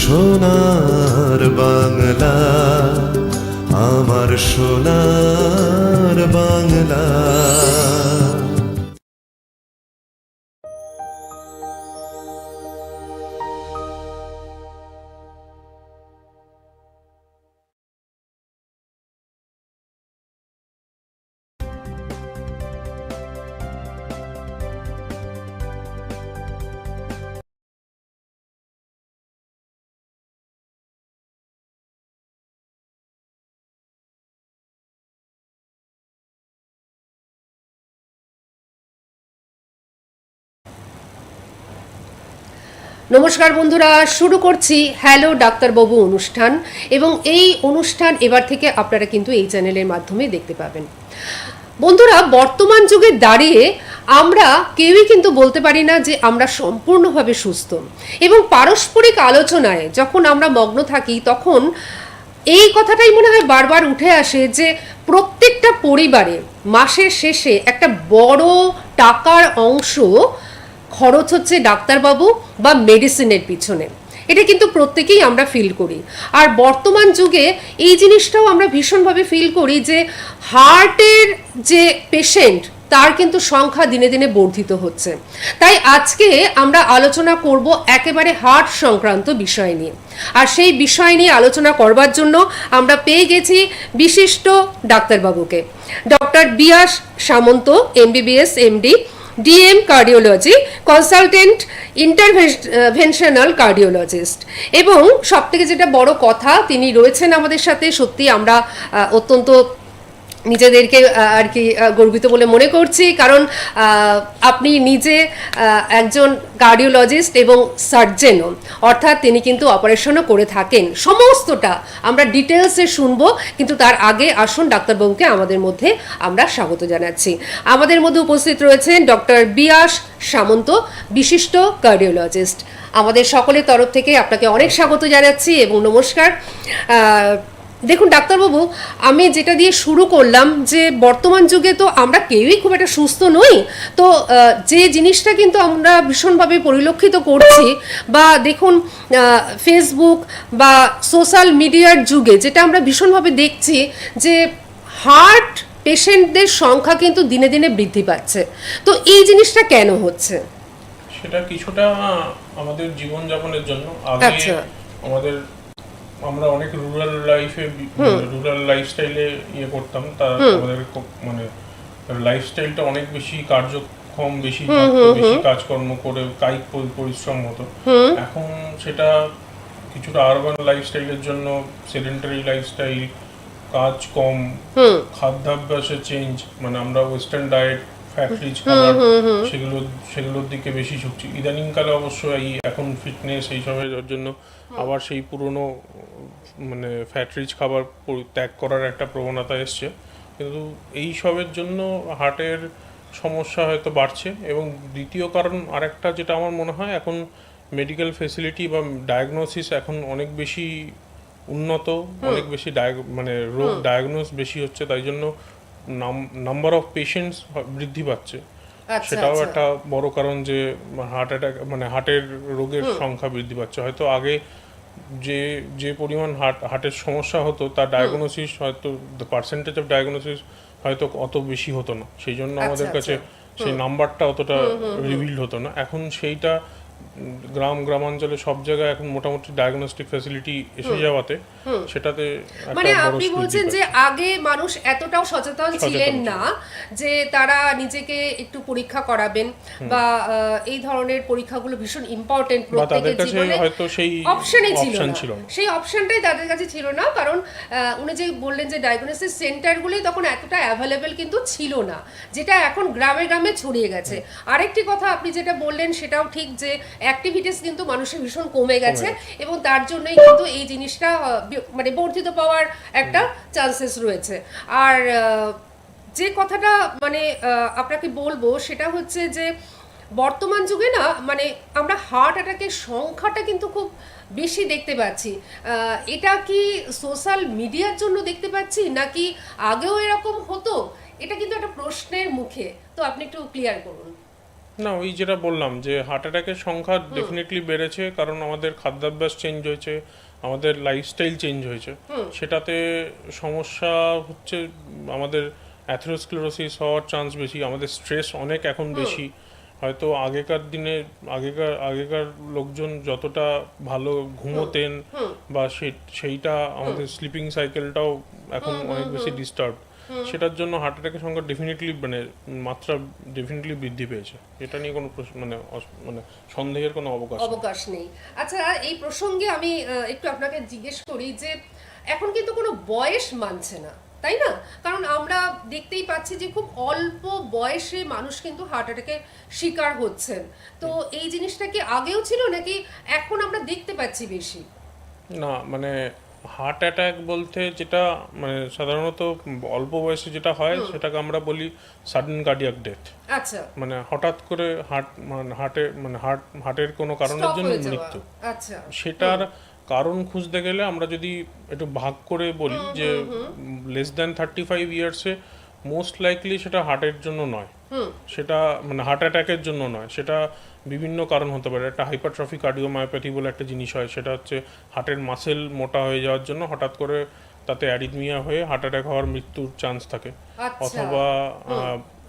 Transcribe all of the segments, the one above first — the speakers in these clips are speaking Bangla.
সোনার বাংলা, আমার সোনার বাংলা। নমস্কার বন্ধুরা, শুরু করছি হ্যালো ডাক্তারবাবু অনুষ্ঠান। এবং এই অনুষ্ঠান এবার থেকে আপনারা কিন্তু এই চ্যানেলের মাধ্যমে দেখতে পাবেন। বন্ধুরা, বর্তমান যুগে দাঁড়িয়ে আমরা কেউই কিন্তু বলতে পারি না যে আমরা সম্পূর্ণভাবে সুস্থ। এবং পারস্পরিক আলোচনায় যখন আমরা মগ্ন থাকি তখন এই কথাটাই মনে হয় বারবার উঠে আসে যে প্রত্যেকটা পরিবারে মাসের শেষে একটা বড় টাকার অংশ খরচ হচ্ছে ডাক্তারবাবু বা মেডিসিনের পিছনে। এটা কিন্তু প্রত্যেকেই আমরা ফিল করি। আর বর্তমান যুগে এই জিনিসটাও আমরা ভীষণভাবে ফিল করি যে হার্টের যে পেশেন্ট তার কিন্তু সংখ্যা দিনে দিনে বর্ধিত হচ্ছে। তাই আজকে আমরা আলোচনা করব একেবারে হার্ট সংক্রান্ত বিষয় নিয়ে। আর সেই বিষয় নিয়ে আলোচনা করবার জন্য আমরা পেয়ে গেছি বিশিষ্ট ডাক্তারবাবুকে, ডক্টর বিয়াস সামন্ত, MBBS MD, DM cardiology, consultant interventional cardiologist. এবং সবথেকে যেটা বড় কথা, তিনি রয়েছেন আমাদের সাথে। সত্যি আমরা অত্যন্ত নিজেদেরকে আর কি গর্বিত বলে মনে করছি, কারণ আপনি নিজে একজন কার্ডিওলজিস্ট এবং সার্জেনও, অর্থাৎ তিনি কিন্তু অপারেশনও করে থাকেন। সমস্তটা আমরা ডিটেলসে শুনবো, কিন্তু তার আগে আসুন ডাক্তারবাবুকে আমাদের মধ্যে আমরা স্বাগত জানাচ্ছি। আমাদের মধ্যে উপস্থিত রয়েছেন ডক্টর বিয়াস সামন্ত, বিশিষ্ট কার্ডিওলজিস্ট। আমাদের সকলের তরফ থেকে আপনাকে অনেক স্বাগত জানাচ্ছি এবং নমস্কার। দেখুন ডাক্তারবাবু, আমি যেটা দিয়ে শুরু করলাম যে বর্তমান যুগে তো আমরা কেউই খুব একটা সুস্থ নই। তো যে জিনিসটা কিন্তু আমরা ভীষণভাবে পরিলক্ষিত করছি, বা দেখুন ফেসবুক বা সোশ্যাল মিডিয়ার যুগে যেটা আমরা ভীষণভাবে দেখছি যে হার্ট পেশেন্টদের সংখ্যা কিন্তু দিনে দিনে বৃদ্ধি পাচ্ছে। তো এই জিনিসটা কেন হচ্ছে? সেটা কিছুটা আমাদের জীবনযাপনের জন্য। আগে আমাদের আমরা অনেক রুরাল লাইফস্টাইলে করতাম, তার আমাদের মানে লাইফস্টাইলটা অনেক বেশি কার্যক্ষম, বেশি কাজকর্ম করে কায়িক পরিশ্রম হতো। এখন সেটা কিছুটা আরবান লাইফস্টাইলের জন্য, সেডেন্টারি লাইফস্টাইল, কাজ কম, খাদ্যাভ্যাসের চেঞ্জ, মানে আমরা ওয়েস্টার্ন ডায়েট, ফ্যাট রিচ খাবার, সেগুলোর দিকে বেশি ঝুঁকছি। ইদানিংকালে অবশ্য এখন ফিটনেস এইসবের জন্য আবার সেই পুরনো মানে ফ্যাট রিচ খাবার ত্যাগ করার একটা প্রবণতা এসছে। কিন্তু এই সবের জন্য হার্টের সমস্যা হয়তো বাড়ছে। এবং দ্বিতীয় কারণ আরেকটা যেটা আমার মনে হয়, এখন মেডিকেল ফেসিলিটি বা ডায়াগনোসিস এখন অনেক বেশি উন্নত, অনেক বেশি মানে রোগ ডায়াগনোস বেশি হচ্ছে, তাই জন্য নাম্বার অফ পেশেন্টস বৃদ্ধি পাচ্ছে। সেটাও একটা বড় কারণ যে হার্ট অ্যাটাক মানে হার্টের রোগের সংখ্যা বৃদ্ধি পাচ্ছে। হয়তো আগে যে পরিমাণ হার্টের সমস্যা হতো তার ডায়াগনোসিস হয়তো পার্সেন্টেজ অফ ডায়াগনোসিস হয়তো অত বেশি হতো না, সেই জন্য আমাদের কাছে সেই নাম্বারটা অতটা রিভিলড হতো না। এখন সেইটা গ্রামাঞ্চলে সব জায়গায় এখন মোটামুটি ডায়াগনস্টিক ফ্যাসিলিটি এসে যাওয়াতে সেটাতে মানে আপনি বলছেন যে আগে মানুষ এতটাও সচেতন ছিলেন না যে তারা নিজেকে একটু পরীক্ষা করাবেন, বা এই ধরনের পরীক্ষাগুলো ভীষণ ইম্পর্টেন্ট প্রত্যেকের জীবনে, হয়তো সেই অপশনই ছিল না, সেই অপশনটাই তাদের কাছে ছিল না। কারণ উনি যে বললেন যে ডায়াগনোসিস সেন্টারগুলোই তখন এতটা অ্যাভেলেবেল কিন্তু ছিল না, যেটা এখন গ্রামে গ্রামে ছড়িয়ে গেছে। আরেকটি কথা আপনি যেটা বললেন সেটাও ঠিক, যে অ্যাক্টিভিটিস কিন্তু মানুষের ভীষণ কমে গেছে, এবং তার জন্যই কিন্তু এই জিনিসটা মানে বর্ধিত পাওয়ার একটা চান্সেস রয়েছে। আর যে কথাটা মানে আপনাকে বলবো সেটা হচ্ছে যে বর্তমান যুগে না, মানে আমরা হার্ট অ্যাটাকের সংখ্যাটা কিন্তু খুব বেশি দেখতে পাচ্ছি। এটা কি সোশ্যাল মিডিয়ার জন্য দেখতে পাচ্ছি, নাকি আগেও এরকম হতো? এটা কিন্তু একটা প্রশ্নের মুখে। তো আপনি একটু ক্লিয়ার করুন। না, ওই যেটা বললাম যে হার্ট অ্যাটাকের সংখ্যা ডেফিনেটলি বেড়েছে, কারণ আমাদের খাদ্যাভ্যাস চেঞ্জ হয়েছে, আমাদের লাইফস্টাইল চেঞ্জ হয়েছে। সেটাতে সমস্যা হচ্ছে, আমাদের অ্যাথেরোস্ক্লেরোসিস হওয়ার চান্স বেশি, আমাদের স্ট্রেস অনেক এখন বেশি। হয়তো আগেকার দিনে আগেকার লোকজন যতটা ভালো ঘুমোতেন বা সেইটা আমাদের স্লিপিং সাইকেলটাও এখন অনেক বেশি ডিস্টার্ব, সেটার জন্য হার্ট অ্যাটাকের সংখ্যা ডেফিনেটলি মানে মাত্রা ডেফিনেটলি বৃদ্ধি পেয়েছে। এটা নিয়ে কোনো মানে সন্দেহের কোনো অবকাশ নেই। আচ্ছা, এই প্রসঙ্গে আমি একটু আপনাকে জিজ্ঞেস করি যে এখন কিন্তু কোনো বয়স মানছে না, তাই না? কারণ আমরা দেখতেই পাচ্ছি যে খুব অল্প বয়সে মানুষ কিন্তু হার্ট অ্যাটাকের শিকার হচ্ছেন। তো এই জিনিসটা কি আগেও ছিল নাকি এখন আমরা দেখতে পাচ্ছি বেশি? না, মানে হার্ট অ্যাটাক বলতে যেটা মানে সাধারণত অল্প বয়সে যেটা হয় সেটাকে আমরা বলি সাডেন কার্ডিয়াক ডেথ। আচ্ছা, মানে হঠাৎ করে হার্টের কোনো কারণের Stop জন্য হয়ে যাওয়া। মৃত্যু। আচ্ছা, সেটার কারণ খুঁজতে গেলে আমরা যদি একটু ভাগ করে বলি যে লেস দ্যান 35 ইয়ার্সে মোস্ট লাইকলি সেটা হার্টের জন্য নয়, সেটা মানে হার্ট অ্যাটাকের জন্য নয়, সেটা বিভিন্ন কারণ হতে পারে। একটা হাইপারট্রফি কার্ডিওমায়োপ্যাথি বলে একটা জিনিস হয়, সেটা হচ্ছে হার্টের মাসেল মোটা হয়ে যাওয়ার জন্য হঠাৎ করে তাতে অ্যারিথমিয়া হয়ে হার্ট অ্যাটাক হওয়ার মৃত্যুর চান্স থাকে। আচ্ছা। অথবা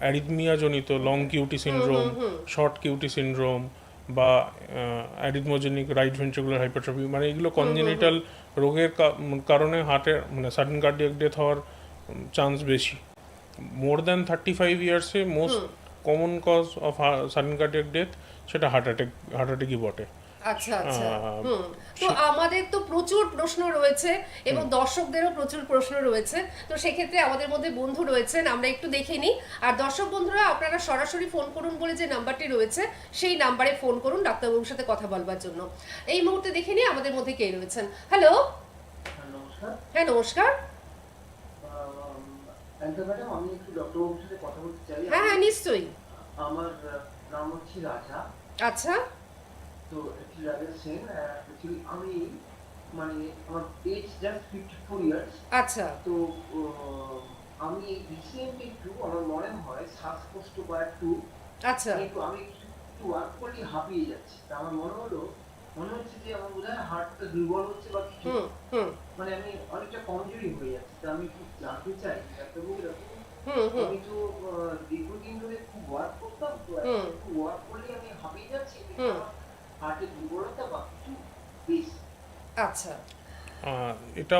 অ্যারিথমিয়া জনিত long QT syndrome, short QT syndrome বা অ্যারিথমোজেনিক রাইট ভেন্ট্রিকুলার হাইপারট্রফি, মানে এগুলো কনজেনিটাল রোগের কারণে হার্টের মানে সাডেন কার্ডিয়াক ডেথ হওয়ার চান্স বেশি। মোর দ্যান 35 ইয়ার্সে most common cause of sudden cardiac death সেটা হার্ট অ্যাটাকই বটে। আচ্ছা আচ্ছা। তো আমাদের তো প্রচুর প্রশ্ন রয়েছে এবং দর্শকদেরও প্রচুর প্রশ্ন রয়েছে, তো সেক্ষেত্রে আমাদের মধ্যে বন্ধু রয়েছেন, আমরা একটু দেখে নিই। আর দর্শক বন্ধুরা, আপনারা সরাসরি ফোন করুন বলে যে নাম্বারটি রয়েছে সেই নাম্বারে ফোন করুন ডাক্তারবাবুর সাথে কথা বলবার জন্য। এই মুহূর্তে দেখে নিই আমাদের মধ্যে কে রয়েছেন। হ্যালো। নমস্কার। হ্যাঁ, নমস্কার। ম্যাডাম, আমি একটু ডক্টরবাবুর সাথে কথা বলতে চাই। হ্যাঁ হ্যাঁ, নিশ্চয়ই। আমার নাম হচ্ছে রাজা। আচ্ছা। তো অ্যাকচুয়ালি রাজা সেন। অ্যাকচুয়ালি আমি মানে আমার এজ জাস্ট 54 ইয়ার্স। আচ্ছা। তো আমি রিসেন্টলি একটু আমার মনে হয় শ্বাসকষ্ট বা একটু আচ্ছা। আমি একটু ওয়ার্ক করলে হাঁপিয়ে যাচ্ছি। তা আমার মনে হচ্ছে যে আমার বোধহয় হার্টটা দুর্বল হচ্ছে বা কিছু, মানে আমি অনেকটা কমজোরি হয়ে যাচ্ছি। তা আমি একটু জানতে চাই ডাক্তারবাবু, আমি তো দীর্ঘদিন ধরে খুব ওয়ার্ক করতাম, তো একটু ওয়ার্ক করলে আমি হাঁপিয়ে যাচ্ছি, হার্টের দুর্বলতা বা কিছু বেশ। আচ্ছা। এটা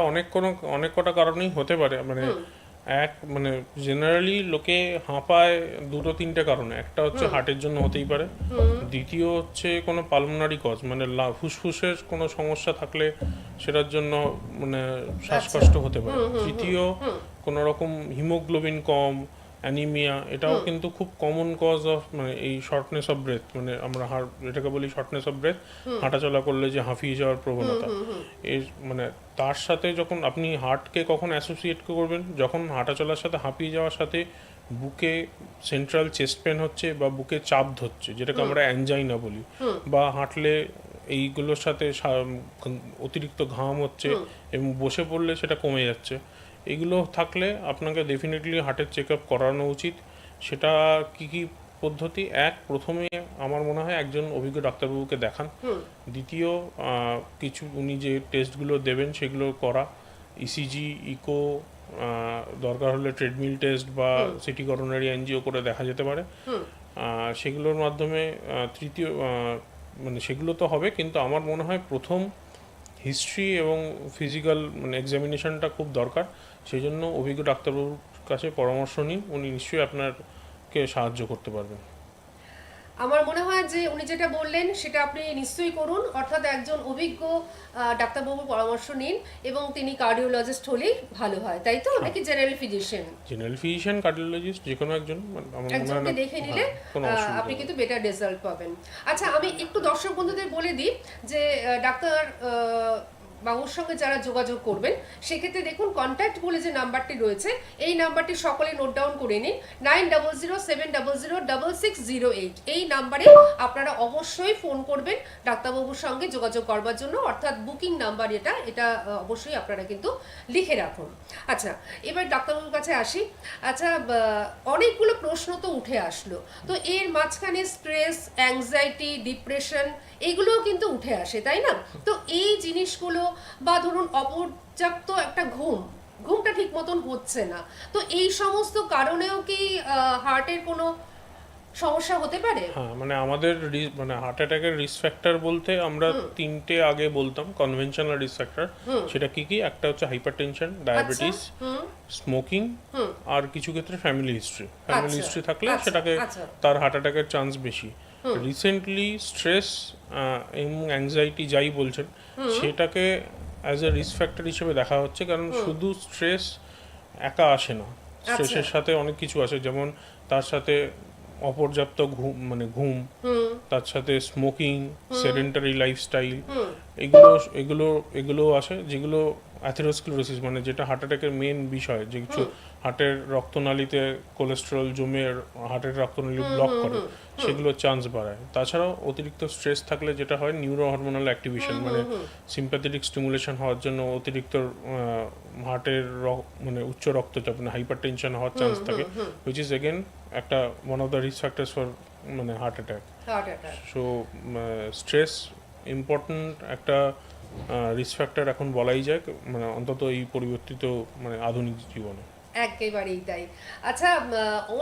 অনেক কটা কারণেই হতে পারে। মানে মানে জেনারেলি লোকে হাঁপায় দুটো তিনটে কারণে। একটা হচ্ছে হার্টের জন্য হতেই পারে, দ্বিতীয় হচ্ছে কোনো পালমোনারি কজ মানে ফুসফুসের কোনো সমস্যা থাকলে সেটার জন্য মানে শ্বাসকষ্ট হতে পারে, তৃতীয় কোনো রকম হিমোগ্লোবিন কম, অ্যানিমিয়া, এটাও কিন্তু খুব কমন কজ অফ মানে এই শর্টনেস অফ ব্রেথ, মানে আমরা এটাকে বলি শর্টনেস অফ ব্রেথ, হাঁটাচলা করলে যে হাঁফিয়ে যাওয়ার প্রবণতা। এর মানে তার সাথে যখন আপনি হার্টকে কখন অ্যাসোসিয়েট করবেন, যখন হাঁটাচলার সাথে হাঁপিয়ে যাওয়ার সাথে বুকে সেন্ট্রাল চেস্ট পেন হচ্ছে বা বুকে চাপ ধরছে, যেটাকে আমরা অ্যানজাইনা বলি, বা হাঁটলে এইগুলোর সাথে অতিরিক্ত ঘাম হচ্ছে এবং বসে পড়লে সেটা কমে যাচ্ছে, এগুলো থাকলে আপনাকে ডেফিনেটলি হার্টের চেক আপ করানো উচিত। সেটা কি পদ্ধতি? প্রথমে আমার মনে হয় একজন অভিজ্ঞ ডাক্তারবাবুকে দেখান। দ্বিতীয়, উনি যে টেস্টগুলো দেবেন সেগুলো করা, ইসিজি, ইকো, দরকার হলে ট্রেডমিল টেস্ট বা সিটি করোনারি এনজিও করে দেখা যেতে পারে। সেগুলোর মাধ্যমে তৃতীয় মানে সেগুলো তো হবে, কিন্তু আমার মনে হয় প্রথম হিস্ট্রি এবং ফিজিক্যাল মানে এক্সামিনেশনটা খুব দরকার। সেই জন্য অভিজ্ঞ ডাক্তারবাবুর কাছে পরামর্শ নিন, উনি নিশ্চয়ই আপনাকে সাহায্য করতে পারবেন। আমার মনে হয় যে উনি যেটা বললেন সেটা আপনি নিশ্চয়ই করুন, অর্থাৎ একজন অভিজ্ঞ ডাক্তারবাবুর পরামর্শ নিন এবং তিনি কার্ডিওলজিস্ট হলেই ভালো হয়, তাই তো? নাকি জেনারেল ফিজিশিয়ান, কার্ডিওলজিস্ট যে কোনো একজন আমার মনে হয় একজনকে দেখে নিলে আপনি কিন্তু বেটার রেজাল্ট পাবেন। আচ্ছা, আমি একটু দর্শক বন্ধুদের বলে দিই যে ডাক্তার বাবুর সঙ্গে যারা যোগাযোগ করবেন সেক্ষেত্রে দেখুন কন্ট্যাক্ট বলে যে নাম্বারটি রয়েছে এই নাম্বারটি সকলে নোট ডাউন করে নিন 9007006608 এই নাম্বারে আপনারা অবশ্যই ফোন করবেন ডাক্তারবাবুর সঙ্গে যোগাযোগ করবার জন্য, অর্থাৎ বুকিং নাম্বার এটা অবশ্যই আপনারা কিন্তু লিখে রাখুন। আচ্ছা, এবার ডাক্তারবাবুর কাছে আসি। আচ্ছা, অনেকগুলো প্রশ্ন তো উঠে আসলো, তো এর মাঝখানে স্ট্রেস, অ্যাংজাইটি, ডিপ্রেশন এগুলোও কিন্তু উঠে আসে, তাই না? তো এই জিনিসগুলো বা ধরুন অপর্যাপ্ত একটা ঘুমটা ঠিক মতন হচ্ছে না, তো এই সমস্ত কারণেও কি হার্টের কোনো সমস্যা হতে পারে? হ্যাঁ, মানে আমাদের মানে হার্ট অ্যাটাকের রিস্ক ফ্যাক্টর বলতে আমরা তিনটে আগে বলতাম কনভেনশনাল রিস্ক ফ্যাক্টর। সেটা কি কি? একটা হচ্ছে হাইপারটেনশন, ডায়াবেটিস, স্মোকিং, আর কিছু ক্ষেত্রে ফ্যামিলি হিস্ট্রি থাকলে সেটাকে তার হার্ট অ্যাটাকের চান্স বেশি। রিসেন্টলি স্ট্রেস এবং অ্যাংজাইটি যাই বলছেন সেটাকে অ্যাজ এ রিস্ক ফ্যাক্টর হিসেবে দেখা হচ্ছে, কারণ শুধু স্ট্রেস একা আসে না, স্ট্রেসের সাথে অনেক কিছু আসে, যেমন তার সাথে অপর্যাপ্ত ঘুম, তার সাথে স্মোকিং, সেডেন্টারি লাইফস্টাইল, এগুলো আসে, যেগুলো অ্যাথেরোস্ক্লেরোসিস মানে যেটা হার্ট অ্যাটাকের মেন বিষয়, যে কিছু হার্টের রক্তনালীতে কোলেস্টেরল জমে হার্টের রক্তনালী ব্লক করে, সেগুলো চান্স বাড়ায়। তাছাড়াও অতিরিক্ত স্ট্রেস থাকলে যেটা হয় নিউরো হরমোনাল অ্যাক্টিভেশন, মানে সিম্প্যাথেটিক স্টিমুলেশন হওয়ার জন্য অতিরিক্ত হার্টের মানে উচ্চ রক্তচাপ মানে হাইপারটেনশন হওয়ার চান্স থাকে, হুইচ ইজ এগেন একটা one of the risk factors for মানে heart attack. So stress important একটা রিস্ক ফ্যাক্টর এখন বলাই যায়, মানে অন্তত এই পরিবর্তিত মানে আধুনিক জীবনে। একেবারেই তাই। আচ্ছা,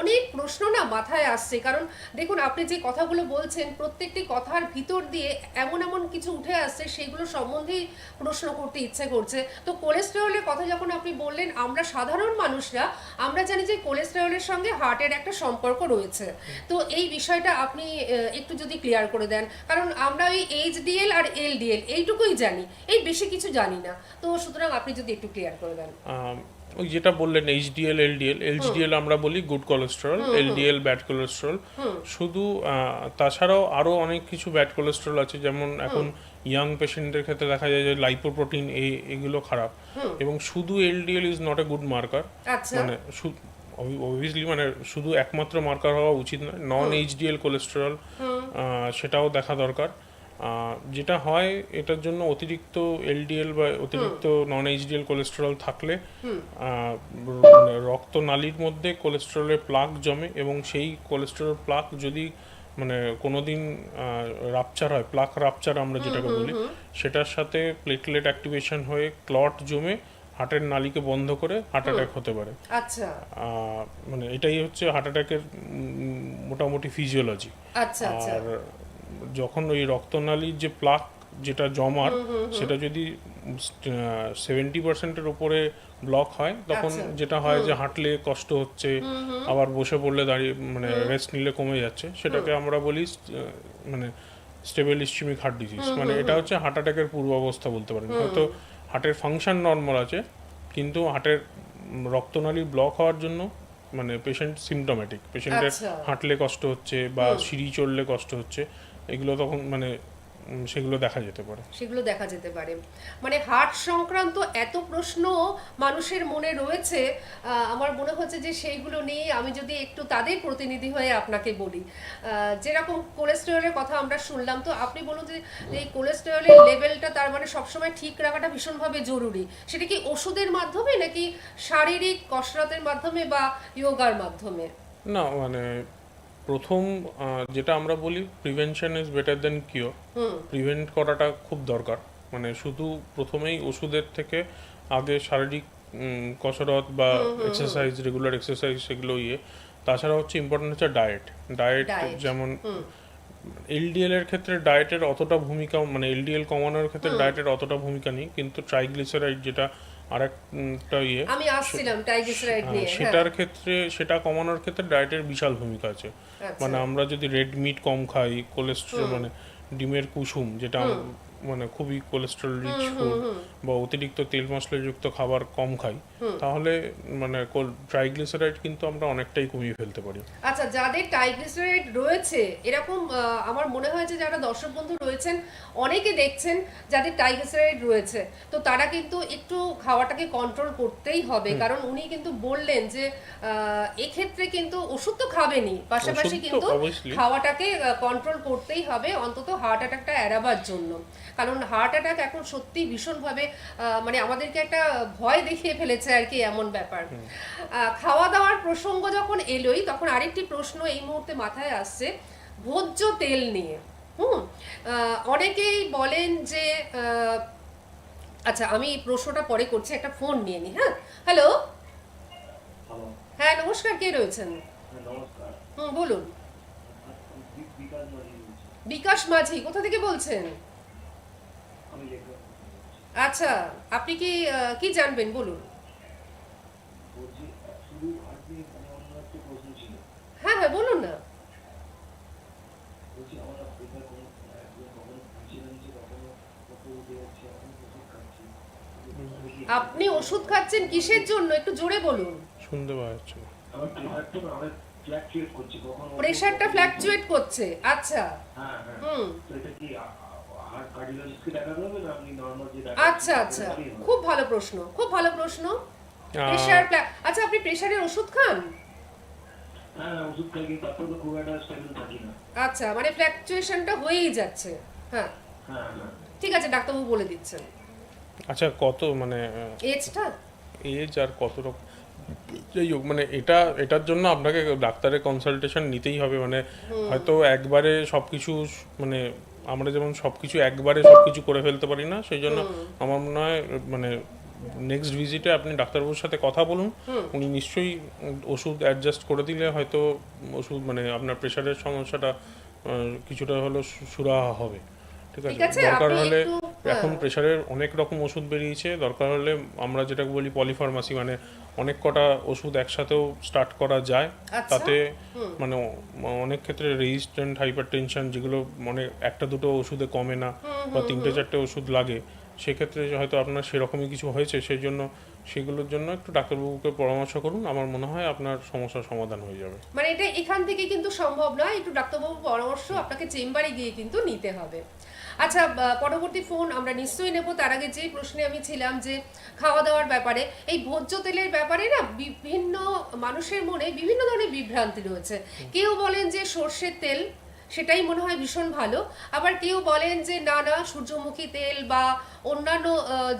অনেক প্রশ্ন না মাথায় আসছে, কারণ দেখুন আপনি যে কথাগুলো বলছেন প্রত্যেকটি কথার ভিতর দিয়ে এমন এমন কিছু উঠে আসছে সেগুলো সম্বন্ধেই প্রশ্ন করতে ইচ্ছে করছে। তো কোলেস্টেরলের কথা যখন আপনি বললেন, আমরা সাধারণ মানুষরা আমরা জানি যে কোলেস্টেরলের সঙ্গে হার্টের একটা সম্পর্ক রয়েছে, তো এই বিষয়টা আপনি একটু যদি ক্লিয়ার করে দেন, কারণ আমরা ওই এইচডিএল আর এলডিএল এইটুকুই জানি, এই বেশি কিছু জানি না, তো সুতরাং আপনি যদি একটু ক্লিয়ার করে দেন। ওই যেটা বললেন এইচডিএল, এইচডিএল আমরা বলি good cholesterol, LDL bad cholesterol. শুধু তাছাড়াও আরো অনেক কিছু ব্যাড কোলেস্টেরল আছে, যেমন এখন ইয়াং পেশেন্টদের ক্ষেত্রে দেখা যায় যে লাইপোপ্রোটিন এগুলো খারাপ, এবং শুধু LDL is not a good marker. মানে অবভিয়াসলি মানে শুধু একমাত্র মার্কার হওয়া উচিত নয়, নন এইচডিএল কোলেস্টেরল সেটাও দেখা দরকার। যেটা হয় এটার জন্য অতিরিক্ত এলডিএল বা অতিরিক্ত নন এইচডিএল কোলেস্টেরল থাকলে মানে রক্তনালীর মধ্যে কোলেস্টেরলের প্লাক জমে, এবং সেই কোলেস্টেরল প্লাক যদি মানে কোনোদিন রাপচার হয়, প্লাক রাপচার আমরা যেটাকে বলি, সেটার সাথে প্লেটলেট অ্যাক্টিভেশন হয়ে ক্লট জমে হার্টের নালীকে বন্ধ করে হার্ট অ্যাটাক হতে পারে। আচ্ছা, মানে এটাই হচ্ছে হার্ট অ্যাটাকের মোটামুটি ফিজিওলজি। আর যখন ওই রক্তনালীর যে প্লাক যেটা জমার সেটা যদি 70%-এর উপরে ব্লক হয়, তখন যেটা হয় যে হাঁটলে কষ্ট হচ্ছে, আবার বসে পড়লে দাঁড়িয়ে মানে রেস্ট নিলে কমে যাচ্ছে, সেটাকে আমরা বলি মানে স্টেবল ইসচেমিক হার্ট ডিজিজ। মানে এটা হচ্ছে হার্ট অ্যাটাকের পূর্বাবস্থা বলতে পারেন। হয়তো হার্টের ফাংশন নর্মাল আছে, কিন্তু হার্টের রক্তনালী ব্লক হওয়ার জন্য মানে পেশেন্ট সিমটোম্যাটিক, পেশেন্টের হাঁটলে কষ্ট হচ্ছে বা সিঁড়ি চড়লে কষ্ট হচ্ছে, এগুলো তখন মানে সেগুলো দেখা যেতে পারে। মানে হার্ট সংক্রান্ত এত প্রশ্ন মানুষের মনে রয়েছে, আমার মনে হচ্ছে যে সেইগুলো নিয়ে আমি যদি একটু তাদের প্রতিনিধি হয়ে আপনাকে বলি। যেরকম কোলেস্টেরলের কথা আমরা শুনলাম, তো আপনি বলুন যে এই কোলেস্টেরলের লেভেলটা তার মানে সবসময় ঠিক রাখাটা ভীষণভাবে জরুরি, সেটা কি ওষুধের মাধ্যমে নাকি শারীরিক কসরতের মাধ্যমে বা যোগার মাধ্যমে? না, মানে প্রথম যেটা আমরা বলি prevention is better then cure. Prevent করাটা খুব দরকার, মানে শুধু প্রথমেই ওষুধের থেকে আগে শারীরিক কসরত বা এক্সারসাইজ, রেগুলার এক্সারসাইজ, সেগুলো তাছাড়া হচ্ছে ইম্পর্টেন্ট হচ্ছে ডায়েট। যেমন এলডিএল এর ক্ষেত্রে ডায়েটের অতটা ভূমিকা, মানে এলডিএল কমানোর ক্ষেত্রে ডায়েটের অতটা ভূমিকা নেই, কিন্তু ট্রাইগ্লিসারাইড যেটা আরেকটা আমি আসছিলাম ট্রাইগ্লিসারাইড নিয়ে, সেটার ক্ষেত্রে সেটা কমানোর ক্ষেত্রে ডায়েটের বিশাল ভূমিকা আছে। মানে আমরা যদি রেড মিট কম খাই, কোলেস্টেরল মানে ডিমের কুসুম যেটা মানে খুবই কোলেস্ট্রল রিচ ফুড বা অতিরিক্ত তেল মশলাযুক্ত খাবার কম খাই, তাহলে মানে ট্রাইগ্লিসারাইড কিন্তু আমরা অনেকটাই কমিয়ে ফেলতে পারি। আচ্ছা, যাদের ট্রাইগ্লিসারাইড রয়েছে এরকম আমার মনে হয় যে যারা দর্শক বন্ধু রয়েছেন অনেকে দেখছেন যাদের ট্রাইগ্লিসারাইড রয়েছে, তো তারা কিন্তু একটু খাওয়াটাকে কন্ট্রোল করতেই হবে, কারণ উনি কিন্তু বললেন যে এক্ষেত্রে কিন্তু ওষুধ তো খাবেনই, পাশাপাশি ওষুধ তো কিন্তু obviously। খাওয়াটাকে কন্ট্রোল করতেই হবে অন্তত হার্ট অ্যাটাকটা এড়াবার জন্য। কারণ হার্ট অ্যাটাক এখন সত্যি ভীষণভাবে মানে আমাদেরকে একটা ভয় দেখিয়ে ফেলেছে আর কি, এমন ব্যাপার। খাওয়া দাওয়ার প্রসঙ্গ যখন এলোই তখন আরেকটি প্রশ্ন এই মুহূর্তে মাথায় আসছে ভোজ্য তেল নিয়ে। অনেকেই বলেন যে আচ্ছা আমি প্রশ্নটা পরে করছি, একটা ফোন নিয়ে নি। হ্যাঁ, হ্যালো। হ্যাঁ নমস্কার, কে রয়েছেন? নমস্কার, বলুন। বিকাশ মাঝি বলছি। বিকাশ মাঝি, কোথা থেকে বলছেন? আমি লেখক। আচ্ছা, আপনি কি জানবেন বলুন। বলছি শুধু আপনি মানে অন্য একটা প্রশ্ন ছিল। হ্যাঁ হ্যাঁ বলুন না। বলছি আমরা এটা কোনো কখনো বুঝছিলাম যে কখনো কত উঠে যাচ্ছে, এখন ওষুধ খাচ্ছি। আপনি ওষুধ খাচ্ছেন কিসের জন্য একটু জোরে বলুন। শুনতে পাওয়া যাচ্ছে না। আমার প্রেশারটা না আমার ফ্ল্যাকচুয়েট করছে, কখনো প্রেসারটা ফ্ল্যাকচুয়েট করছে। আচ্ছা। হ্যাঁ হ্যাঁ। হুম। তো এটা কি হার্ট কার্ডিওলজিস্টকে দেখাতে হবে না আপনি নরমাল যে আচ্ছা আচ্ছা, খুব ভালো প্রশ্ন, খুব ভালো প্রশ্ন। আচ্ছা, আপনি প্রেসারের ওষুধ খান? হ্যাঁ ওষুধ খাই, কিন্তু তারপর তো খুব একটা স্টেবল থাকি না। আচ্ছা, মানে ফ্ল্যাকচুয়েশনটা হয়েই যাচ্ছে। হ্যাঁ হ্যাঁ হ্যাঁ। ঠিক আছে, ডাক্তারবাবু বলে দিচ্ছেন আচ্ছা, কত মানে এজটা? এজ আর কত রকম, যাই হোক, মানে এটার জন্য আপনাকে ডাক্তারের কনসালটেশন নিতেই হবে। মানে হয়তো একবারে সবকিছু মানে আমরা যেমন সবকিছু একবারে সবকিছু করে ফেলতে পারি না, সেই জন্য আমার মনে হয় মানে নেক্সট ভিজিটে আপনি ডাক্তারবাবুর সাথে কথা বলুন, উনি নিশ্চয়ই ওষুধ অ্যাডজাস্ট করে দিলে হয়তো ওষুধ মানে আপনার প্রেশারের সমস্যাটা কিছুটা হলেও সুরাহা হবে। ঠিক ঠিক আছে, আছে, দরকার আপনি হলে একটু, এখন প্রেশারের অনেক রকম ওষুধ বেরিয়েছে, দরকার হলে আমরা যেটা বলি পলিফার্মাসি, মানে অনেক কটা ওষুধ একসাথেও স্টার্ট করা যায়। আচ্ছা। তাতে মানে অনেক ক্ষেত্রে রেজিস্ট্যান্ট হাইপারটেনশন যেগুলো মানে একটা দুটো ওষুধে কমে না বা তিনটে চারটে ওষুধ লাগে, সেক্ষেত্রে হয়তো আপনার সেরকমই কিছু হয়েছে, সেই জন্য সেগুলোর জন্য একটু ডাক্তারবাবুকে পরামর্শ করুন, আমার মনে হয় আপনার সমস্যার সমাধান হয়ে যাবে। মানে এটা এখান থেকে কিন্তু সম্ভব নয়, একটু ডাক্তারবাবুর পরামর্শ আপনাকে চেম্বারে গিয়ে কিন্তু নিতে হবে। আচ্ছা, পরবর্তী ফোন আমরা নিশ্চয়ই নেব। তার আগে যে প্রশ্নে আমি ছিলাম যে খাওয়া দাওয়ার ব্যাপারে, এই ভোজ্য তেলের ব্যাপারে না বিভিন্ন মানুষের মনে বিভিন্ন ধরনের বিভ্রান্তি রয়েছে। কেউ বলেন যে সর্ষের তেল সেটাই মনে হয় ভীষণ ভালো, আবার কেউ বলেন যে না না সূর্যমুখী তেল বা অন্যান্য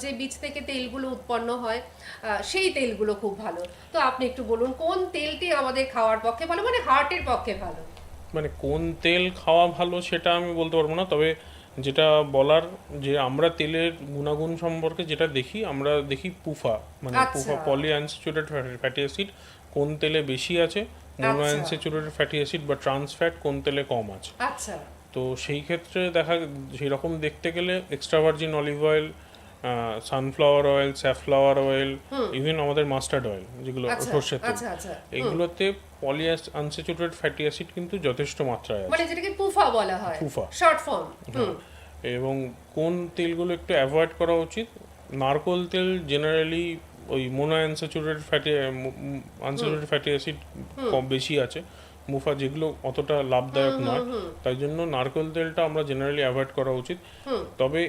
যে বীজ থেকে তেলগুলো উৎপন্ন হয় সেই তেলগুলো খুব ভালো। তো আপনি একটু বলুন কোন তেলটি আমাদের খাওয়ার পক্ষে ভালো, মানে হার্টের পক্ষে ভালো? মানে কোন তেল খাওয়া ভালো সেটা আমি বলতে পারবো না, তবে যেটা বলার যে আমরা তেলের গুণাগুণ সম্পর্কে যেটা দেখি, আমরা দেখি পুফা, মানে PUFA poly unsaturated fatty acid কোন তেলে বেশি আছে, মোনো আনস্যাচুরেটেড ফ্যাটি অ্যাসিড বা ট্রান্স ফ্যাট কোন তেলে কম আছে। আচ্ছা। তো সেই ক্ষেত্রে সেরকম দেখতে গেলে extra virgin olive oil, sunflower oil, safflower oil, even আমাদের মাস্টার্ড অয়েল যেগুলো সর্ষের তেল, এগুলোতে পলি আনস্যাচুরেটেড ফ্যাটি অ্যাসিড কিন্তু যথেষ্ট মাত্রায় আছে, মানে যেটাকে পুফা বলা হয়, পুফা শর্ট ফর্ম। এবং কোন তেলগুলো একটু অ্যাভয়েড করা উচিত, নারকোল তেল জেনারেলি ওই মোনো আনস্যাচুরেটেড ফ্যাটি অ্যাসিড কম বেশি আছে, মুফা যেগুলো অতটা লাভদায়ক নয়, তাই জন্য নারকেল তেলটা আমরা জেনারেলি অ্যাভয়েড করা উচিত। তবে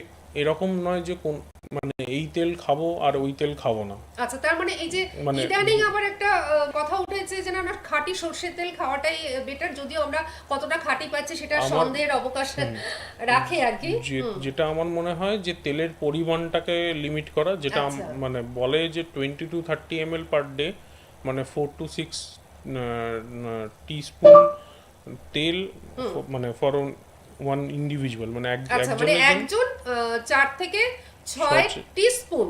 এরকম নয় যে কোন মানে এই তেল খাবো আর ওই তেল খাবো না। আচ্ছা, তার মানে এই যে ইদানিং আবার একটা কথা উঠেছে যে না খাঁটি সরষের তেল খাওয়াটাই বেটার, যদিও আমরা কতটা খাঁটি পাচ্ছি সেটা সন্দেহের অবকাশ রাখে আর কি। যেটা আমার মনে হয় যে তেলের পরিমাণটাকে লিমিট করা, যেটা মানে বলে যে 20 to 30 ml পার ডে, মানে 4 to 6 টিস্পুন তেল মানে ফর ওয়ান ইন্ডিভিজুয়াল, মানে একজন 4 থেকে 6 teaspoon,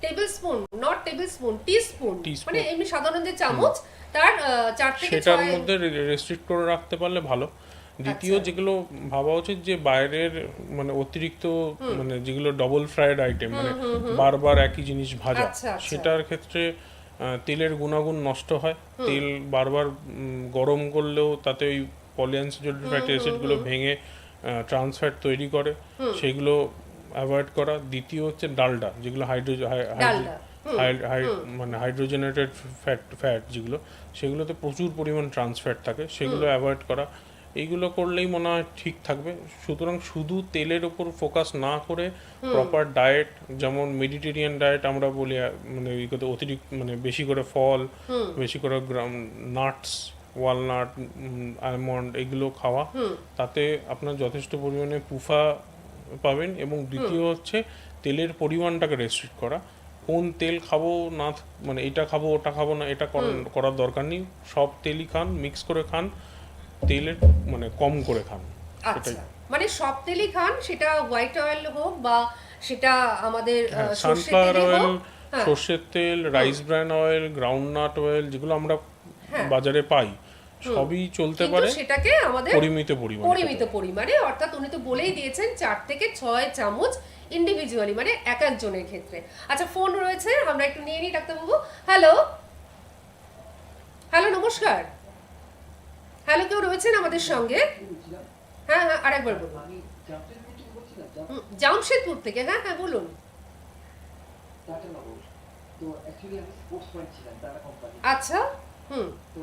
table spoon, not table spoon, teaspoon, মানে এমনি সাধারণ যে চামচ তার 4 থেকে 6 সেটার মধ্যে রেস্ট্রিক্ট করে রাখতে পারলে ভালো। দ্বিতীয় যেগুলো ভাবা উচিত যে বাইরের মানে অতিরিক্ত মানে যেগুলো ডবল ফ্রাইড আইটেম, মানে বারবার একই জিনিস ভাজা, সেটার ক্ষেত্রে তেলের গুণাগুণ নষ্ট হয়। তেল বারবার গরম করলেও তাতে ওই পলিআনস্যাচুরেটেড ফ্যাটি অ্যাসিডগুলো ভেঙে ট্রান্স ফ্যাট তৈরি করে সেগুলো অ্যাভয়েড করা। দ্বিতীয় হচ্ছে ডালডা, যেগুলো ডালডা, মানে হাইড্রোজেনেটেড ফ্যাট যেগুলো, সেগুলোতে প্রচুর পরিমাণ ট্রান্স ফ্যাট থাকে, সেগুলো অ্যাভয়েড করা। এইগুলো করলেই মনে হয় ঠিক থাকবে। সুতরাং শুধু তেলের ওপর ফোকাস না করে প্রপার ডায়েট, যেমন মেডিটেরিয়ান ডায়েট আমরা বলি, মানে অতিরিক্ত মানে বেশি করে ফল, বেশি করে নাটস, ওয়ালনাট, আলমন্ড এগুলো খাওয়া, তাতে আপনার যথেষ্ট পরিমাণে পুফা পাবেন। এবং দ্বিতীয় হচ্ছে তেলের পরিমাণটাকে রেস্ট্রিক্ট করা। কোন তেল খাবো না, মানে এটা খাবো ওটা খাবো না, এটা করার দরকার নেই। সব তেলই খান, মিক্স করে খান, তেলের মানে কম করে খান। আচ্ছা, মানে সব তেলই খান, সেটা হোয়াইট অয়েল হোক বা সেটা আমাদের সরষের সানফ্লাওয়ার তেলই অয়েল, হোক। হ্যাঁ, সর্ষের তেল, rice bran oil, groundnut oil, যেগুলো আমরা বাজারে পাই, সবই চলতে কিন্তু পারে সেটাকে আমাদের পরিমিত পরিমাণে, অর্থাৎ উনি তো বলেই দিয়েছেন 4 থেকে 6 চামচ ইন্ডিভিজুয়ালি, মানে এক একজনের ক্ষেত্রে। আচ্ছা, ফোন রয়েছে, আমরা একটু নিয়ে নিই ডাক্তারবাবু। হ্যালো, হ্যালো, নমস্কার। হ্যালো, কেউ রয়েছেন আমাদের সঙ্গে? বলছিলাম হ্যাঁ হ্যাঁ, আরেকবার বলুন। আমি জামশেদপুর থেকে বলছিলাম, জামশেদপুর থেকে, হ্যাঁ হ্যাঁ বলুন। টাটানগর। তো অ্যাকচুয়ালি আমি স্পোর্টসম্যান ছিলাম টাটা কোম্পানি। আচ্ছা, হুম, তো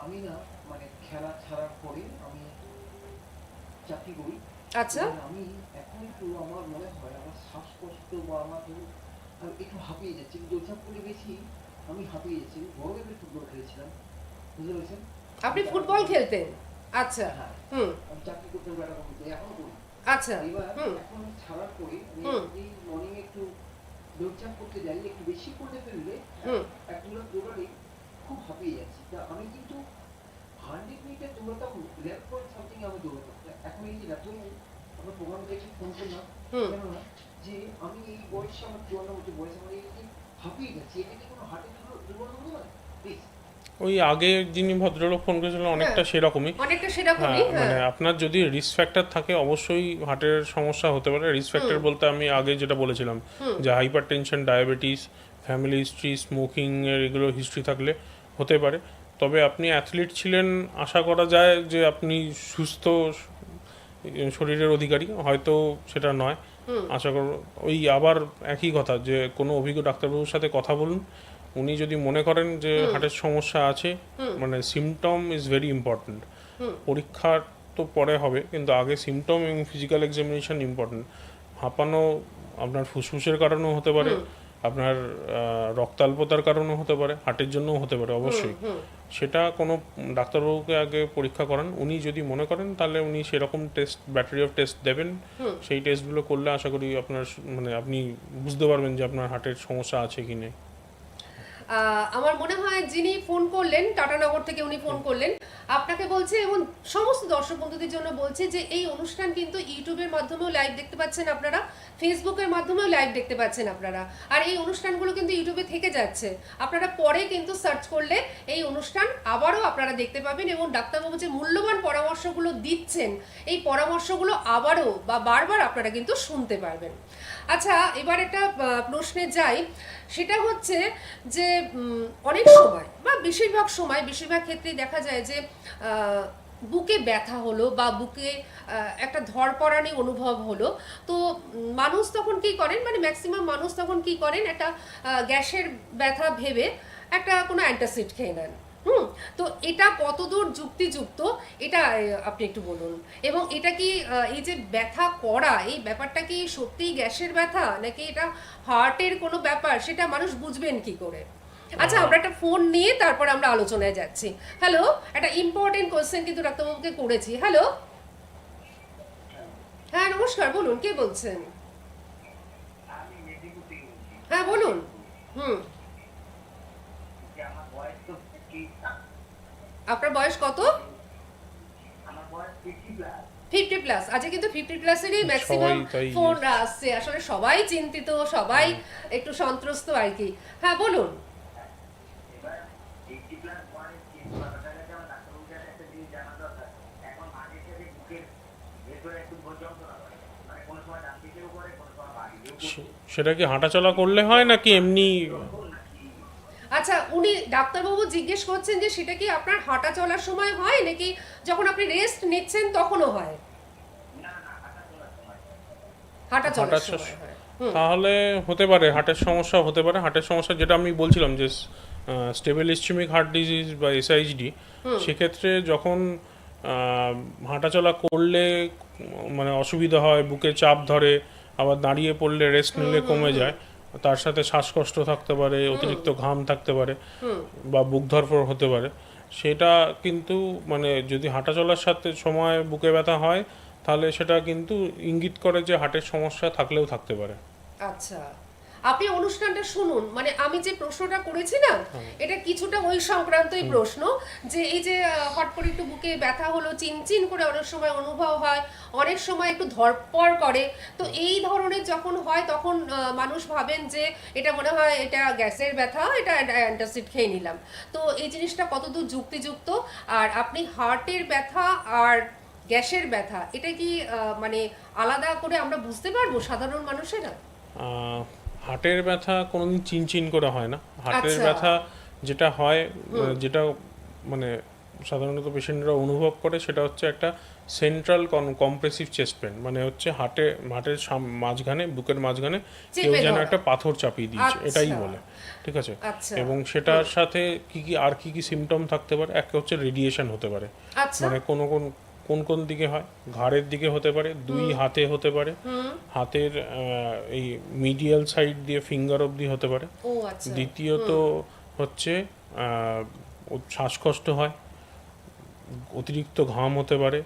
আমি না মানে খেলা ছাড়ার পরে আমি চাকরি করি। আচ্ছা, এবং আমি এখন একটু আমার মনে হয় আমার শ্বাসকষ্ট বা আমার ধরুন আমি একটু হাঁপিয়ে যাচ্ছি, দৌড়ঝাঁপ করে বেশি আমি হাঁপিয়ে যাচ্ছি। গরমে একটু ফুটবল খেলেছিলাম, বুঝতে পেরেছেন? আপনি ফুটবল খেলতেন? আচ্ছা, হ্যাঁ, হুম, আমি চাকরি করতাম টাটা কোম্পানিতে, এখনো করি। আচ্ছা, এবার হুম, এখন ছাড়ার পরে আমি হুম। যদি মর্নিং একটু দৌড়ঝাঁপ করতে যাই, একটু বেশি করে ফেললে হুম। এক দুটো দৌড়ালে খুব হাঁপিয়ে যাচ্ছি। তা আমি কিন্তু 100 মিটার দৌড়াতাম, 11 সামথিং আমি দৌড়াতাম। এখন এই যে এতই আমার প্রোগ্রাম দেখে ফোন করলাম, হুম। কেননা যে আমি এই বয়সে, আমার 54 বছর বয়স, আমার এই যে হাঁপিয়ে যাচ্ছি, এটা কি কোনো হার্টের দুর্বল হতে পারে? প্লিজ। ওই আগে যিনি ভদ্রলোক ফোন করেছিলেন অনেকটা সেরকমই। অনেকটা হ্যাঁ, সেরকমই, মানে হ্যাঁ, আপনার যদি রিস্ক ফ্যাক্টর থাকে অবশ্যই হার্টের সমস্যা হতে পারে। রিস্ক ফ্যাক্টর বলতে আমি আগে যেটা বলেছিলাম যে hyper tension, diabetes, family history, smoking এর এগুলো হিস্ট্রি থাকলে হতে পারে। তবে আপনি অ্যাথলিট ছিলেন, আশা করা যায় যে আপনি সুস্থ শরীরের অধিকারী, হয়তো সেটা নয়। আশা করব ওই আবার একই কথা, যে কোনো অভিজ্ঞ ডাক্তারবাবুর সাথে কথা বলুন। উনি যদি মনে করেন যে হার্টের সমস্যা আছে, মানে সিমটম ইজ ভেরি ইম্পর্ট্যান্ট। পরীক্ষা তো পরে হবে, কিন্তু আগে সিমটম এবং ফিজিক্যাল এক্সামিনেশন ইম্পর্ট্যান্ট। হাঁপানো আপনার ফুসফুসের কারণেও হতে পারে, আপনার রক্তাল্পতার কারণেও হতে পারে, হার্টের জন্যও হতে পারে অবশ্যই। সেটা কোনো ডাক্তারবাবুকে আগে পরীক্ষা করান। উনি যদি মনে করেন তাহলে উনি সেরকম টেস্ট, ব্যাটারি অফ টেস্ট দেবেন। সেই টেস্টগুলো করলে আশা করি আপনার মানে আপনি বুঝতে পারবেন যে আপনার হার্টের সমস্যা আছে কি নেই। আমার মনে হয় যিনি ফোন করলেন, টাটানগর থেকে উনি ফোন করলেন, আপনাকে বলছে এবং সমস্ত দর্শক বন্ধুদের জন্য বলছে যে এই অনুষ্ঠান কিন্তু ইউটিউবের মাধ্যমেও লাইভ দেখতে পাচ্ছেন আপনারা, ফেসবুকের মাধ্যমেও লাইভ দেখতে পাচ্ছেন আপনারা। আর এই অনুষ্ঠানগুলো কিন্তু ইউটিউবে থেকে যাচ্ছে, আপনারা পরে কিন্তু সার্চ করলে এই অনুষ্ঠান আবারও আপনারা দেখতে পাবেন। এবং ডাক্তারবাবু যে মূল্যবান পরামর্শগুলো দিচ্ছেন, এই পরামর্শগুলো আবারও বা বারবার আপনারা কিন্তু শুনতে পারবেন। আচ্ছা, এবার একটা প্রশ্নে যাই, সেটা হচ্ছে যে অনেক সময় বা বেশিরভাগ ক্ষেত্রেই দেখা যায় যে বুকে ব্যথা হলো বা বুকে একটা ধড়পড়ানি অনুভব হলো, তো মানুষ তখন কি করেন, মানে ম্যাক্সিমাম মানুষ তখন কি করেন, একটা গ্যাসের ব্যথা ভেবে একটা কোনো অ্যান্টাসিড খেয়ে নেন। তো এটা কতদূর যুক্তিযুক্ত, এটা আপনি একটু বলুন। এবং এটা কি এই যে ব্যথা করা, এই ব্যাপারটা কি সত্যিই গ্যাসের ব্যথা নাকি এটা হার্টের কোনো ব্যাপার, সেটা মানুষ বুঝবেন কি করে? আচ্ছা, আমরা একটা ফোন নিয়ে তারপর আমরা আলোচনায় যাচ্ছি। হ্যালো, একটা ইম্পর্টেন্ট কোয়েশ্চেন কিন্তু ডাক্তারবাবুকে করেছি। হ্যালো, হ্যাঁ নমস্কার, বলুন কে বলছেন? হ্যাঁ বলুন। আপনার বয়স কত? 50+। আচ্ছা, কিন্তু 50+এরই ম্যাক্সিমাম ফোন আসছে, আসলে সবাই চিন্তিত, সবাই একটু সন্ত্রস্ত আর কি। হ্যাঁ বলুন। সেটা কি হাঁটাচলা করলে হয় নাকি এমনি? আচ্ছা, উনি ডাক্তারবাবু জিজ্ঞেস করছেন যে সেটা কি আপনার হাঁটা চলার সময় হয় নাকি যখন আপনি রেস্ট নিচ্ছেন তখনও হয়? না, হাঁটা চলার হাঁটার সময় হয়। তাহলে হতে পারে হার্টের সমস্যা হতে পারে। হার্টের সমস্যা যেটা আমি বলছিলাম যে স্টেবল ইসচেমিক হার্ট ডিজিজ বা এসআইএইচডি, সেক্ষেত্রে যখন হাঁটাচলা করলে মানে অসুবিধা হয়, বুকে চাপ ধরে, আবার দাঁড়িয়ে পড়লে রেস্ট নিলে কমে যায়, তার সাথে শ্বাসকষ্ট থাকতে পারে, অতিরিক্ত ঘাম থাকতে পারে বা বুক ধড়ফড় হতে পারে, সেটা কিন্তু মানে যদি হাঁটাচলার সাথে সময় বুকে ব্যথা হয় তাহলে সেটা কিন্তু ইঙ্গিত করে যে হার্টের সমস্যা থাকলেও থাকতে পারে। আচ্ছা, আপনি অনুষ্ঠানটা শুনুন, মানে আমি যে প্রশ্নটা করেছি না, এটা কিছুটা ওই সংক্রান্তই প্রশ্ন, যে এই যে হট করে একটু বুকে ব্যথা হলো, চিনচিন করে অনেক সময় অনুভব হয়, অনেক সময় একটু ধরপড় করে, তো এই ধরনের যখন হয় তখন মানুষ ভাবেন যে এটা মনে হয় এটা গ্যাসের ব্যথা, এটা অ্যান্টাসিড খেয়ে নিলাম। তো এই জিনিসটা কতদূর যুক্তিযুক্ত? আর আপনি হার্টের ব্যথা আর গ্যাসের ব্যথা এটা কি মানে আলাদা করে আমরা বুঝতে পারবো সাধারণ মানুষেরা? হার্টের ব্যথা কোনোদিন চিনচিন করে হয় না। হার্টের আচ্ছা। ব্যথা যেটা হয় যেটা মানে সাধারণত পেশেন্টরা অনুভব করে সেটা হচ্ছে একটা সেন্ট্রাল কম্প্রেসিভ চেস্ট পেন, মানে হচ্ছে হার্টের মাঝখানে, বুকের মাঝখানে কেউ চেপে যেন ধরা। একটা পাথর চাপিয়ে দিয়েছে, আচ্ছা। এটাই বলে। ঠিক আছে, আচ্ছা। এবং সেটার সাথে কি কি সিমটম থাকতে পারে, একটা হচ্ছে রেডিয়েশন হতে পারে, আচ্ছা। মানে কোন কোন দিকে হয়, ঘাড়ের দিকে হতে পারে, দুই হাতে হতে পারে, হাতের এই মিডিয়াল সাইড দিয়ে ফিঙ্গার অবধি হতে পারে। ও আচ্ছা। দ্বিতীয়ত হচ্ছে শ্বাসকষ্ট হয়, অতিরিক্ত ঘাম হতে পারে।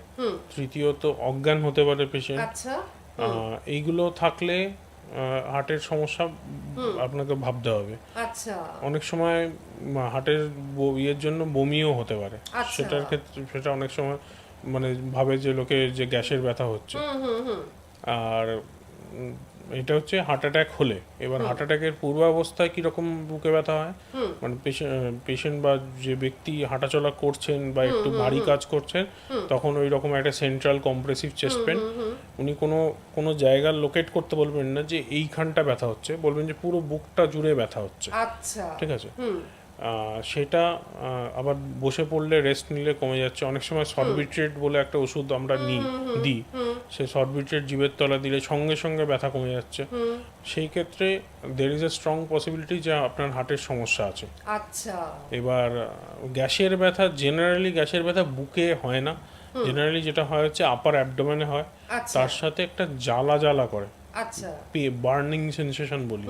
তৃতীয়ত অজ্ঞান হতে পারে পেশেন্ট। আচ্ছা। এইগুলো থাকলে হার্টের সমস্যা আপনাকে ভাবতে হবে। আচ্ছা। অনেক সময় হার্টের ইয়ের জন্য বমিও হতে পারে। আচ্ছা। সেটার ক্ষেত্রে সেটা অনেক সময় মানে ভাবে যে লোকে যে গ্যাসের ব্যথা হচ্ছে। আর এটা হচ্ছে হার্ট অ্যাটাক হলে। এবার হার্ট অ্যাটাকের পূর্বাবস্থায় কীরকম বুকে ব্যথা হয়, মানে পেশেন্ট বা যে ব্যক্তি হাঁটাচলা করছেন বা একটু ভারী কাজ করছেন, তখন ওই রকম একটা সেন্ট্রাল কম্প্রেসিভ চেস্ট পেন, উনি কোনো জায়গার লোকেট করতে বলবেন না যে এইখানটা ব্যথা হচ্ছে, বলবেন যে পুরো বুকটা জুড়ে ব্যথা হচ্ছে। আচ্ছা। ঠিক আছে, সেটা আবার বসে পড়লে রেস্ট নিলে কমে যাচ্ছে। অনেক সময় সরবিট্রেট বলে একটা ওষুধ আমরা দিই, সেই সরবিট্রেট জিভের তলা দিলে সঙ্গে সঙ্গে ব্যথা কমে যাচ্ছে। সেই ক্ষেত্রে there is a strong possibility যে আপনার হার্টের সমস্যা আছে। আচ্ছা। এবার গ্যাসের ব্যথা বুকে হয় না, জেনারেলি যেটা হয় হচ্ছে আপার অ্যাবডোমেনে হয়, আচ্ছা। তার সাথে একটা জ্বালা করে, আচ্ছা। বার্নিং সেন্সেশন বলি।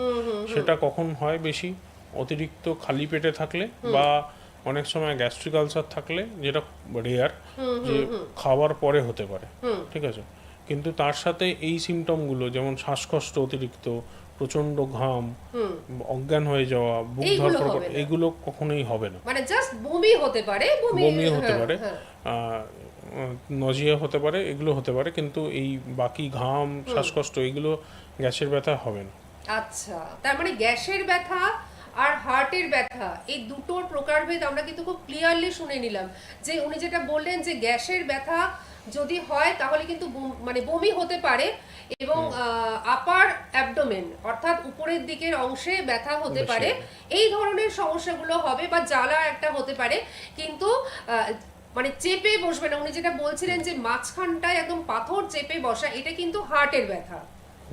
সেটা কখন হয় বেশি, অতিরিক্ত খালি পেটে থাকলে বা অনেক সময় গ্যাস্ট্রিক আলসার থাকলে, যেটা রেয়ার, যে খাওয়ার পরে হতে পারে। ঠিক আছে, কিন্তু তার সাথে এই সিমটমগুলো যেমন শ্বাসকষ্ট অতিরিক্ত, প্রচন্ড ঘাম, অজ্ঞান হয়ে যাওয়া, বুক এইগুলো ধড়ফড় হবে না। এগুলো কখনোই হবে না। মানে জাস্ট বমি হতে পারে, বমি হতে হ্যাঁ, পারে, হ্যাঁ। নজিয়া হতে পারে, এগুলো হতে পারে, কিন্তু এই বাকি ঘাম, শ্বাসকষ্ট এগুলো গ্যাসের ব্যথা হবে না। আচ্ছা, তার মানে গ্যাসের ব্যথা আর হার্টের ব্যথা এই দুটোর প্রকারভেদ আমরা কিন্তু খুব ক্লিয়ারলি শুনে নিলাম। যে উনি যেটা বললেন যে গ্যাসের ব্যথা যদি হয় তাহলে কিন্তু মানে বমি হতে পারে, এবং আপার অ্যাবডোমেন অর্থাৎ উপরের দিকের অংশে ব্যথা হতে বেশি পারে, এই ধরনের সমস্যাগুলো হবে, বা জ্বালা একটা হতে পারে, কিন্তু মানে চেপে বসবে না। উনি যেটা বলছিলেন যে মাঝখানটায় একদম পাথর চেপে বসা, এটা কিন্তু হার্টের ব্যথা,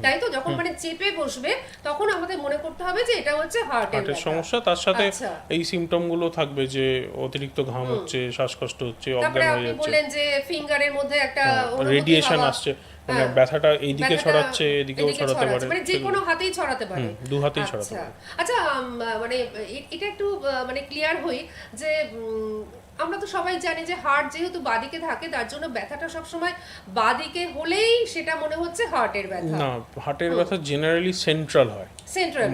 তাই তো? যখন মানে চেপে বসবে তখন আমাদের মনে করতে হবে যে এটা হচ্ছে হার্টের সমস্যা। তার সাথে আচ্ছা। এই সিমটম গুলো থাকবে যে অতিরিক্ত ঘাম হচ্ছে, শ্বাসকষ্ট হচ্ছে, তারপরে অজ্ঞান আপনি হয়ে যাচ্ছে, বললেন যে ফিঙ্গারের মধ্যে একটা অনুভূতি রেডিয়েশন হওয়া। আসছে, মানে হ্যাঁ। ব্যথাটা এইদিকে ব্যথাটা ছড়াচ্ছে, এদিকেও এদিকে ছড়াতে পারে, মানে যে কোনো হাতেই ছড়াতে পারে। দু হাতেই ছড়াতে আচ্ছা। পারে। আচ্ছা, মানে এটা একটু মানে ক্লিয়ার হই যে আমরা তো সবাই জানি যে হার্ট যেহেতু বাদিকে থাকে, তার জন্য ব্যথাটা সবসময় বাদিকে হলেই সেটা মনে হচ্ছে হার্টের ব্যথা। না, হার্টের ব্যথা জেনারেলি সেন্ট্রাল হয়, সেন্ট্রাল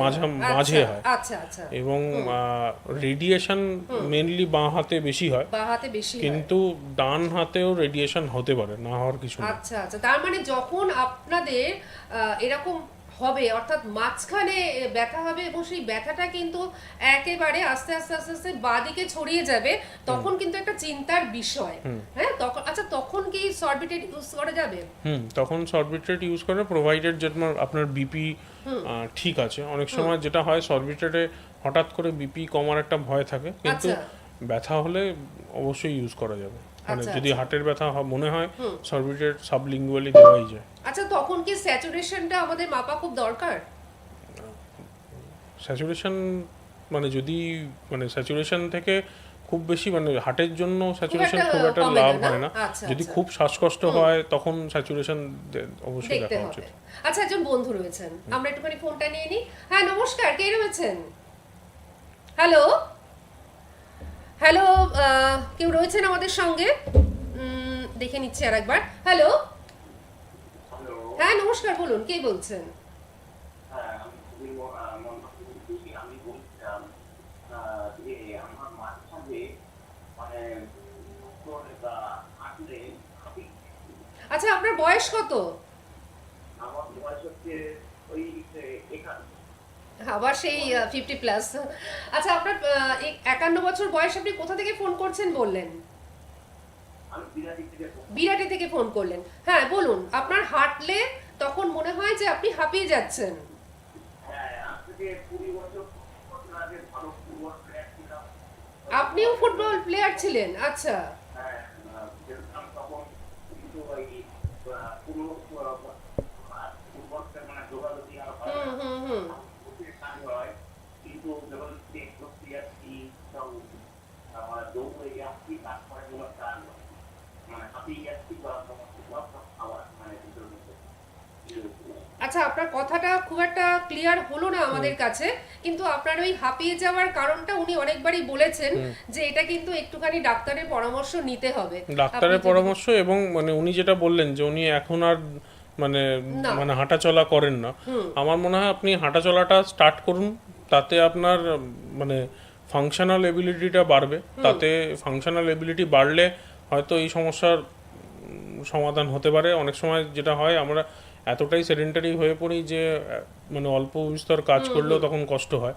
মাঝে হয়। আচ্ছা আচ্ছা। এবং রেডিয়েশন মেইনলি বাঁ হাতে বেশি হয়, বাঁ হাতে বেশি হয়। কিন্তু ডান হাতেও রেডিয়েশন হতে পারে, না হওয়ার কিছু না। আচ্ছা আচ্ছা, তার মানে যখন আপনাদের এরকম হবে, অর্থাৎ মাঝখানে ব্যথা হবে এবং সেই ব্যথাটা কিন্তু একেবারে আস্তে আস্তে আস্তে আস্তে বাদিকে ছড়িয়ে যাবে, তখন কিন্তু একটা চিন্তার বিষয়। হ্যাঁ, তখন আচ্ছা, তখন কি সরবিটেট ইউজ করা যাবে? তখন সরবিট্রেট ইউজ করে, প্রোভাইডেড যেন আপনার বিপি ঠিক আছে। অনেক সময় যেটা হয় সরবিট্রেটে হঠাৎ করে বিপি কমার একটা ভয় থাকে, কিন্তু আচ্ছা। ব্যথা হলে অবশ্যই ইউজ করা যাবে। মানে আচ্ছা, যদি আচ্ছা। হার্টের ব্যথা মনে হয় সরবিটেট সাবলিঙ্গুয়ালি দেওয়াই যায়। আচ্ছা, তখন কি স্যাচুরেশনটা আমাদের মাপা খুব দরকার? স্যাচুরেশন মানে যদি মানে স্যাচুরেশন থেকে খুব বেশি মানে হার্টের জন্য স্যাচুরেশন খুব একটা কমে না, লাভ না? হয় না। আচ্ছা, যদি আচ্ছা। খুব শ্বাসকষ্ট হয় তখন স্যাচুরেশন অবশ্যই দেখতে দেখা হবে। উচিত। আচ্ছা, একজন বন্ধু রয়েছেন, আমরা একটুখানি ফোনটা নিয়ে নিই। হ্যাঁ, নমস্কার, কে রয়েছেন? হ্যালো হ্যালো, কেউ রয়েছেন আমাদের সঙ্গে? দেখে নিচ্ছি আর একবার। হ্যালো, হ্যাঁ নমস্কার, বলুন কে বলছেন? হ্যাঁ, আমি খুবই মনটা খুবই খুশি। আমি বলছিলাম যে আমার মাঝে সাঝে মানে করে বা হাঁটলে হাঁপি। আচ্ছা, আপনার বয়স কত? আমার বয়স হচ্ছে ওই 51। আবার সেই 50+। আচ্ছা, আপনার 51 বছর বয়স, আপনি কোথা থেকে ফোন করছেন বললেন? আমি বিরাটি থেকে বিরাটে থেকে ফোন করলেন। হ্যাঁ বলুন, আপনার হাঁটলে তখন মনে হয় যে আপনি হাঁপিয়ে যাচ্ছেন। হ্যাঁ, আজ থেকে 20 বছর আগে ভালো ফুটবল প্লেয়ার ছিলাম। আপনিও ফুটবল প্লেয়ার ছিলেন? আচ্ছা। হ্যাঁ, খেলতাম তখন, কিন্তু ওই পুরো ফুটবলটা মানে দৌড়াদৌড়ি আর হয় না। হুম। কাজ হয়, কিন্তু যখন করতে যাচ্ছি সব আমার দৌড়ে যাচ্ছি, তারপরে কোনো কাজ হয়। মানে হাঁপিয়ে যাচ্ছি বা খাবার মানে ভিতরের মধ্যে। আচ্ছা, আপনার কথাটা খুব একটা ক্লিয়ার হলো না আমাদের কাছে, কিন্তু আপনার ওই হাঁপিয়ে যাওয়ার কারণটা উনি অনেকবারই বলেছেন যে এটা কিন্তু একটুখানি ডাক্তারের পরামর্শ নিতে হবে। ডাক্তারের আপনি যদি- পরামর্শ, এবং মানে উনি যেটা বললেন যে উনি এখন আর মানে না। মানে হাঁটাচলা করেন না। আমার মনে হয় আপনি হাঁটাচলাটা স্টার্ট করুন, তাতে আপনার মানে ফাংশনাল এবিলিটিটা বাড়বে। তাতে ফাংশনাল এবিলিটি বাড়লে হয়তো এই সমস্যার সমাধান হতে পারে। অনেক সময় যেটা হয়, আমরা এতটাই সেডেন্টারি হয়ে পড়ি যে মানে অল্প বিস্তর কাজ করলেও তখন কষ্ট হয়।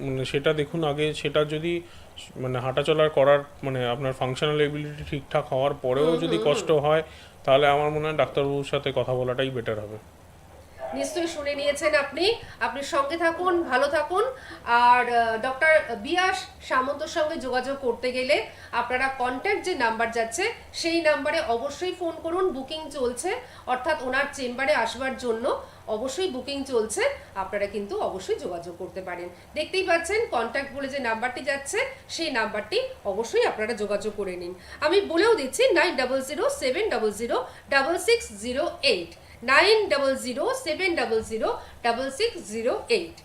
মানে সেটা দেখুন আগে। সেটা যদি মানে হাঁটাচলা করার মানে আপনার ফাংশনাল এবিলিটি ঠিকঠাক হওয়ার পরেও যদি কষ্ট হয়, তাহলে আমার মনে হয় ডাক্তারবাবুর সাথে কথা বলাটাই বেটার হবে। নিশ্চয়ই শুনে নিয়েছেন আপনি। আপনি সঙ্গে থাকুন, ভালো থাকুন। আর ডক্টর বিয়াস সামন্তর সঙ্গে যোগাযোগ করতে গেলে আপনারা কন্ট্যাক্ট যে নাম্বার যাচ্ছে সেই নাম্বারে অবশ্যই ফোন করুন। বুকিং চলছে, অর্থাৎ ওনার চেম্বারে আসবার জন্য অবশ্যই বুকিং চলছে। আপনারা কিন্তু অবশ্যই যোগাযোগ করতে পারেন। দেখতেই পাচ্ছেন কন্ট্যাক্ট বলে যে নাম্বারটি যাচ্ছে সেই নাম্বারটি অবশ্যই আপনারা যোগাযোগ করে নিন। আমি বলেও দিচ্ছি 9007006608, 9007006608।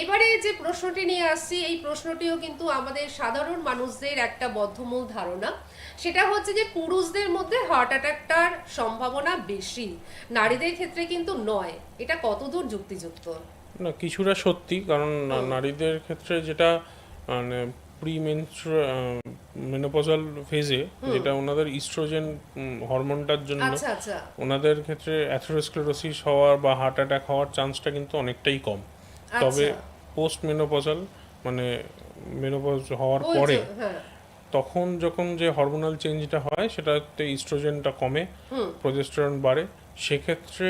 এবারে যে প্রশ্নটি নিয়ে আসছি, এই প্রশ্নটিও কিন্তু আমাদের সাধারণ মানুষদের একটা বদ্ধমূল ধারণা। সেটা হচ্ছে যে পুরুষদের মধ্যে হার্ট অ্যাটাকটার সম্ভাবনা বেশি, নারীদের ক্ষেত্রে কিন্তু নয়। এটা কতদূর যুক্তিযুক্ত? না, কিছুটা সত্যি, কারণ নারীদের ক্ষেত্রে যেটা মানে মেনোপজাল ফেজে যেটা ওনাদের ইস্ট্রোজেন হরমোনটার জন্য আচ্ছা আচ্ছা। ওনাদের ক্ষেত্রে অ্যাথেরোস্ক্লেরোসিস হওয়ার বা হার্ট অ্যাটাক হওয়ার চান্সটা কিন্তু অনেকটাই কম। তবে পোস্ট মেনোপজাল মানে মেনোপজ হওয়ার পরে হ্যাঁ। তখন যখন যে হরমোনাল চেঞ্জটা হয় সেটাতে ইস্ট্রোজেনটা কমে, প্রোজেস্টেরন বাড়ে। সেক্ষেত্রে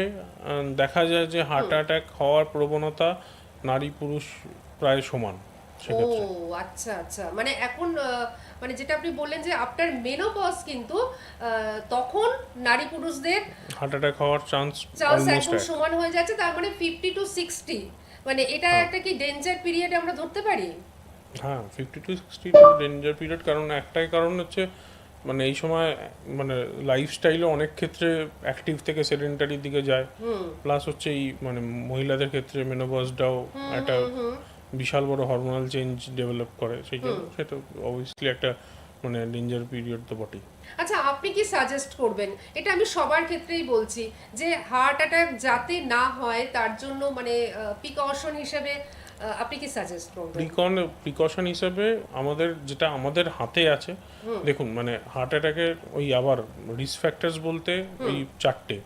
দেখা যায় যে হার্ট অ্যাটাক হওয়ার প্রবণতা নারী পুরুষ প্রায় সমান ও সেক্ষেত্রে। আচ্ছা আচ্ছা, মানে এখন মানে যেটা আপনি বললেন যে আফটার মেনোপজ কিন্তু তখন নারী পুরুষদের হার্ট অ্যাটাক হওয়ার চান্স চান্স অলমোস্ট একদম সমান হয়ে যাচ্ছে। তার মানে 50 to 60, মানে এটা একটা কি ডেঞ্জার পিরিয়ড আমরা ধরতে পারি? হ্যাঁ, 50 to 60 ডেঞ্জার পিরিয়ড। কারণ একটাই কারণ হচ্ছে মানে এই সময় মানে লাইফস্টাইলও অনেক ক্ষেত্রে অ্যাক্টিভ থেকে সেডেন্টারির দিকে যায়। প্লাস হচ্ছে এই মানে মহিলাদের ক্ষেত্রে মেনোপজটাও একটা বিশাল বড় হরমোনাল চেঞ্জ ডেভেলপ করে। সেই জন্য সেটা অবভিয়াসলি একটা মানে ডেঞ্জার পিরিয়ড তো বটেই। আচ্ছা, আপনি কি সাজেস্ট করবেন, এটা আমি সবার ক্ষেত্রেই বলছি, যে হার্ট অ্যাটাক যাতে না হয় তার জন্য মানে প্রিকশন হিসেবে আপনি কি সাজেস্ট করবেন? প্রিকশন হিসেবে যেটা আমাদের হাতে আছে, দেখুন মানে হার্ট অ্যাটাকের ওই আবার রিস্ক ফ্যাক্টরস বলতে ওই 4টে: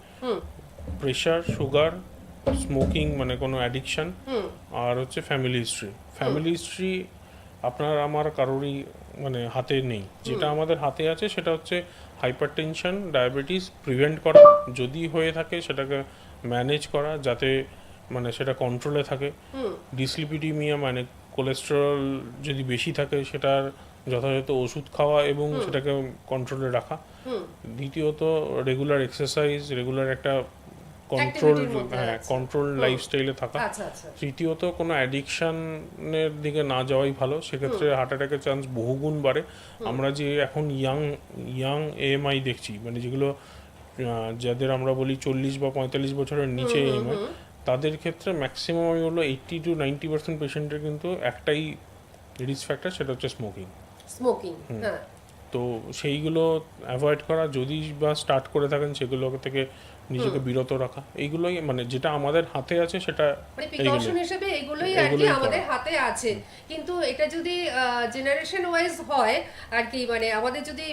প্রেশার, সুগার, স্মোকিং মানে কোনো অ্যাডিকশন, আর হচ্ছে ফ্যামিলি হিস্ট্রি। আপনার আমার কারোরই মানে হাতে নেই। যেটা আমাদের হাতে আছে সেটা হচ্ছে হাইপারটেনশন, ডায়াবেটিস প্রিভেন্ট করা, যদি হয়ে থাকে সেটাকে ম্যানেজ করা যাতে মানে সেটা কন্ট্রোলে থাকে। ডিসলিপিডিমিয়া মানে কোলেস্টেরল যদি বেশি থাকে সেটার যথাযথ ওষুধ খাওয়া এবং সেটাকে কন্ট্রোলে রাখা। দ্বিতীয়ত রেগুলার এক্সারসাইজ, রেগুলার একটা কন্ট্রোল, Activity-র মধ্যে হ্যাঁ আছে। কন্ট্রোল লাইফস্টাইলে থাকা। আচ্ছা আচ্ছা তৃতীয়ত কোনো অ্যাডিকশানের দিকে না যাওয়াই ভালো, সেক্ষেত্রে হার্ট অ্যাটাকের চান্স বহুগুণ বাড়ে। আমরা যে এখন ইয়াং এএমআই দেখছি, মানে যেগুলো যাদের আমরা বলি 40 বা 45 বছরের নিচে এএমআই, তাদের ক্ষেত্রে ম্যাক্সিমাম হলো 80 to 90% পেশেন্টের কিন্তু একটাই রিস্ক ফ্যাক্টর, সেটা হচ্ছে স্মোকিং। স্মোকিং, হ্যাঁ তো সেইগুলো অ্যাভয়েড করা, যদি বা স্টার্ট করে থাকেন সেগুলো থেকে নিজেকে বিরত রাখা, এইগুলোই মানে যেটা আমাদের হাতে আছে সেটা মানে প্রিকশন হিসেবে এগুলোই আর কি এগুলোই আমাদের করা। হাতে আছে। কিন্তু এটা যদি জেনারেশন ওয়াইজ হয় আর কি, মানে আমাদের যদি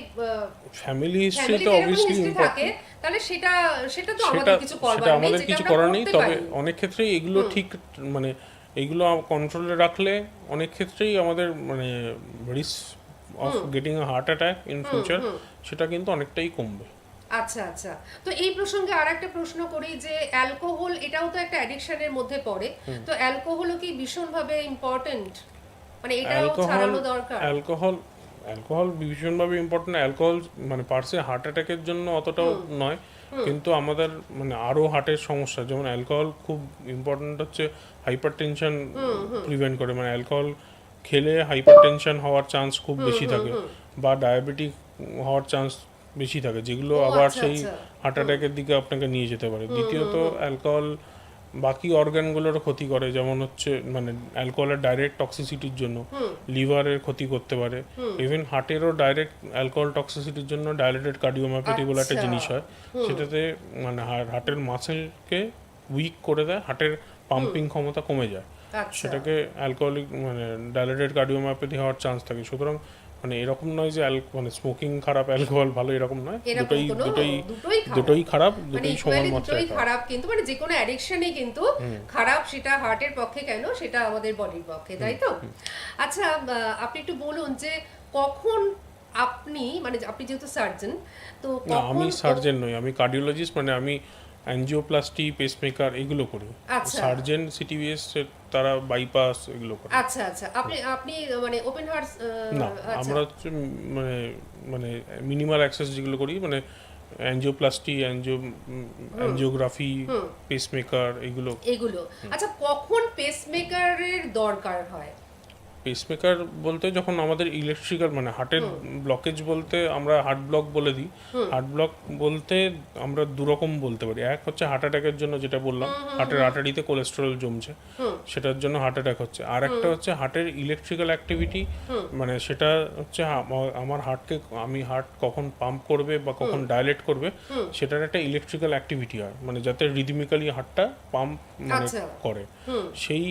ফ্যামিলি হিস্ট্রি ফ্যামিলিতে তো এরকম অবভিয়াসলি হিস্ট্রি থাকে, তাহলে সেটা সেটা তো আমাদের কিছু সেটা করবার নেই, আমাদের যেটা কিছু আমরা করার নেই। করতে তবে পারি। অনেক ক্ষেত্রেই এগুলো ঠিক, মানে এইগুলো কন্ট্রোলে রাখলে অনেক ক্ষেত্রেই আমাদের মানে risk of getting a heart attack in future সেটা কিন্তু অনেকটাই কমবে। আচ্ছা আচ্ছা, তো এই প্রসঙ্গে আর একটা প্রশ্ন করি যে অ্যালকোহল, এটাও তো একটা অ্যাডিকশনের মধ্যে পড়ে, তো অ্যালকোহলও কি ভীষণভাবে ইম্পর্টেন্ট, মানে এটাও ছাড়ানো দরকার? অ্যালকোহল ভীষণভাবে ইম্পর্টেন্ট। অ্যালকোহল মানে পার্সে হার্ট অ্যাটাকের জন্য অতটাও নয়, কিন্তু আমাদের মানে আরও হার্টের সমস্যা, যেমন অ্যালকোহল খুব ইম্পর্টেন্ট হচ্ছে হাইপার টেনশন প্রিভেন্ট করে, মানে অ্যালকোহল খেলে হাইপার টেনশন হওয়ার চান্স খুব বেশি থাকে, বা ডায়াবেটিক হওয়ার চান্স বেশি থাকে, যেগুলো আবার আচ্ছা, সেই আচ্ছা। হার্ট অ্যাটাকের দিকে আপনাকে নিয়ে যেতে পারে। দ্বিতীয়ত অ্যালকোহল বাকি অর্গানগুলোরও ক্ষতি করে, যেমন হচ্ছে মানে অ্যালকোহলের ডাইরেক্ট টক্সিসিটির জন্য লিভারের ক্ষতি করতে পারে, ইভেন হার্টেরও ডাইরেক্ট অ্যালকোহল টক্সিসিটির জন্য ডাইলেটেড কার্ডিওমায়োপ্যাথি বলে একটা আচ্ছা। জিনিস হয়, সেটাতে মানে হার্টের মাসেলকে উইক করে দেয়, হার্টের পাম্পিং ক্ষমতা কমে যায়, আচ্ছা সেটাকে অ্যালকোহলিক মানে ডাইলেটেড কার্ডিওমায়োপ্যাথি হওয়ার চান্স থাকে। সুতরাং মানে এরকম নয় যে মানে স্মোকিং খারাপ অ্যালকোহল ভালো, এরকম নয়, এরকম কোনো দুটোই খারাপ, মানে দুটোই equally সমান মাত্রায় দুটোই খারাপ, কিন্তু মানে যে কোনো অ্যাডিকশনই কিন্তু খারাপ, সেটা হার্টের পক্ষে কেন, সেটা আমাদের বডির পক্ষে, তাই তো? আচ্ছা, আপনি একটু বলুন যে কখন আপনি, মানে আপনি যেহেতু সার্জন, তো না, আমি কখন সার্জেন নই, আমি কার্ডিওলজিস্ট, মানে আমি অ্যাঞ্জিওপ্লাস্টি, পেসমেকার এগুলো করি। আচ্ছা। সার্জেন সিটিভিএস তারা বাইপাস এগুলো করে। আচ্ছা আচ্ছা, আপনি মানে ওপেন হার্ট? না, আমরা হচ্ছে মানে মানে মিনিমাল অ্যাক্সেস যেগুলো করি, মানে অ্যাঞ্জিওপ্লাস্টি, অ্যাঞ্জিওগ্রাফি, পেসমেকার এগুলো। আচ্ছা, কখন পেসমেকারের দরকার হয়? পেসমেকার বলতে যখন আমাদের ইলেকট্রিক্যাল মানে হার্টের ব্লকেজ বলতে আমরা হার্ট ব্লক বলে দিই। হার্ট ব্লক বলতে আমরা দুরকম বলতে পারি, এক হচ্ছে হার্ট অ্যাটাকের জন্য, যেটা বললাম হার্টের আর্টারিতে কোলেস্টেরল জমছে, সেটার জন্য হার্ট অ্যাটাক হচ্ছে। আর একটা হচ্ছে হার্টের ইলেকট্রিক্যাল অ্যাক্টিভিটি, মানে সেটা হচ্ছে আমার আমি হার্ট কখন পাম্প করবে বা কখন ডাইলেট করবে, সেটার একটা ইলেকট্রিক্যাল অ্যাক্টিভিটি হয়, মানে যাতে রিদমিক্যালি হার্টটা পাম্প মানে আচ্ছা। করে, সেই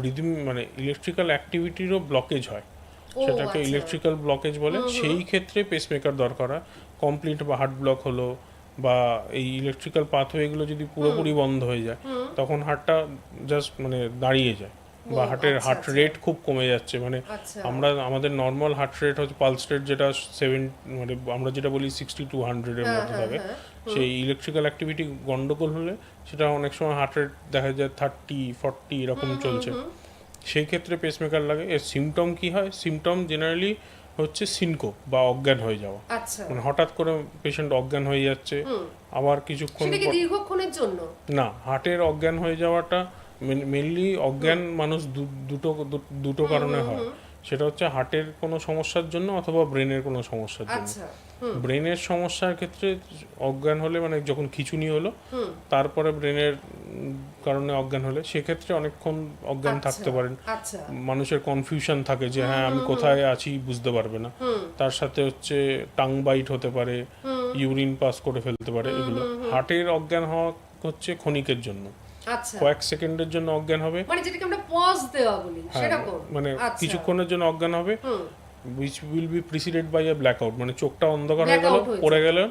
রিদম মানে ইলেকট্রিক্যাল অ্যাক্টিভিটিরও ব্লকেজ হয়, সেটাকে আচ্ছা। ইলেকট্রিক্যাল ব্লকেজ বলে। সেই ক্ষেত্রে পেসমেকার দরকার হয়। কমপ্লিট বা হার্ট ব্লক হলো বা এই ইলেকট্রিক্যাল পাথওয়েগুলো যদি পুরোপুরি বন্ধ হয়ে যায়, তখন হার্টটা জাস্ট মানে দাঁড়িয়ে যায়, বা হার্ট রেট খুব কমে যাচ্ছে, মানে আচ্ছা। আমাদের নর্মাল হার্ট রেট হচ্ছে পালস রেট, যেটা 7 মানে আমরা যেটা বলি 60 to 100 এর মধ্যে থাকে, সেই ইলেকট্রিক্যাল অ্যাক্টিভিটি গন্ডগোল হলে সেটা অনেক সময় হার্ট রেট দেখা যায় 30-40 এরকম চলছে, সেই ক্ষেত্রে পেসমেকার লাগে। এর সিমটম কি হয়? সিমটম জেনারেলি হচ্ছে সিনকোপ বা অজ্ঞান হয়ে যাওয়া, আচ্ছা, মানে হঠাৎ করে পেশেন্ট অজ্ঞান হয়ে যাচ্ছে, আবার কিছুক্ষণ সেটা কি পর দীর্ঘক্ষণের জন্য? না, হার্টের অজ্ঞান হয়ে যাওয়াটা মেনলি অজ্ঞান মানুষ দুটো কারণে হয়, সেটা হচ্ছে হার্টের কোনো সমস্যার জন্য অথবা ব্রেনের কোনো সমস্যার জন্য। আচ্ছা, ব্রেনের সমস্যার ক্ষেত্রে অজ্ঞান হলে, মানে যখন খিঁচুনি হলো তারপরে ব্রেনের কারণে অজ্ঞান হলে, সেক্ষেত্রে অনেকক্ষণ অজ্ঞান থাকতে পারেন। আচ্ছা, মানুষের কনফিউশন থাকে যে হ্যাঁ আমি কোথায় আছি বুঝতে পারবে না, তার সাথে হচ্ছে টাং বাইট হতে পারে, ইউরিন পাস করে ফেলতে পারে, এগুলো। হার্টের অজ্ঞান হওয়া হচ্ছে ক্ষণিকের জন্য, আচ্ছা, কয়েক সেকেন্ডের জন্য অজ্ঞান হবে, মানে যেটাকে আমরা পজ দেওয়া বলি, হ্যাঁ, সেরকম? মানে আচ্ছা। কিছুক্ষণের জন্য অজ্ঞান হবে, which will be preceded by a blackout, মানে চোখটা অন্ধকার হয়ে গেল, Blackout হয়ে পড়ে গেলেন,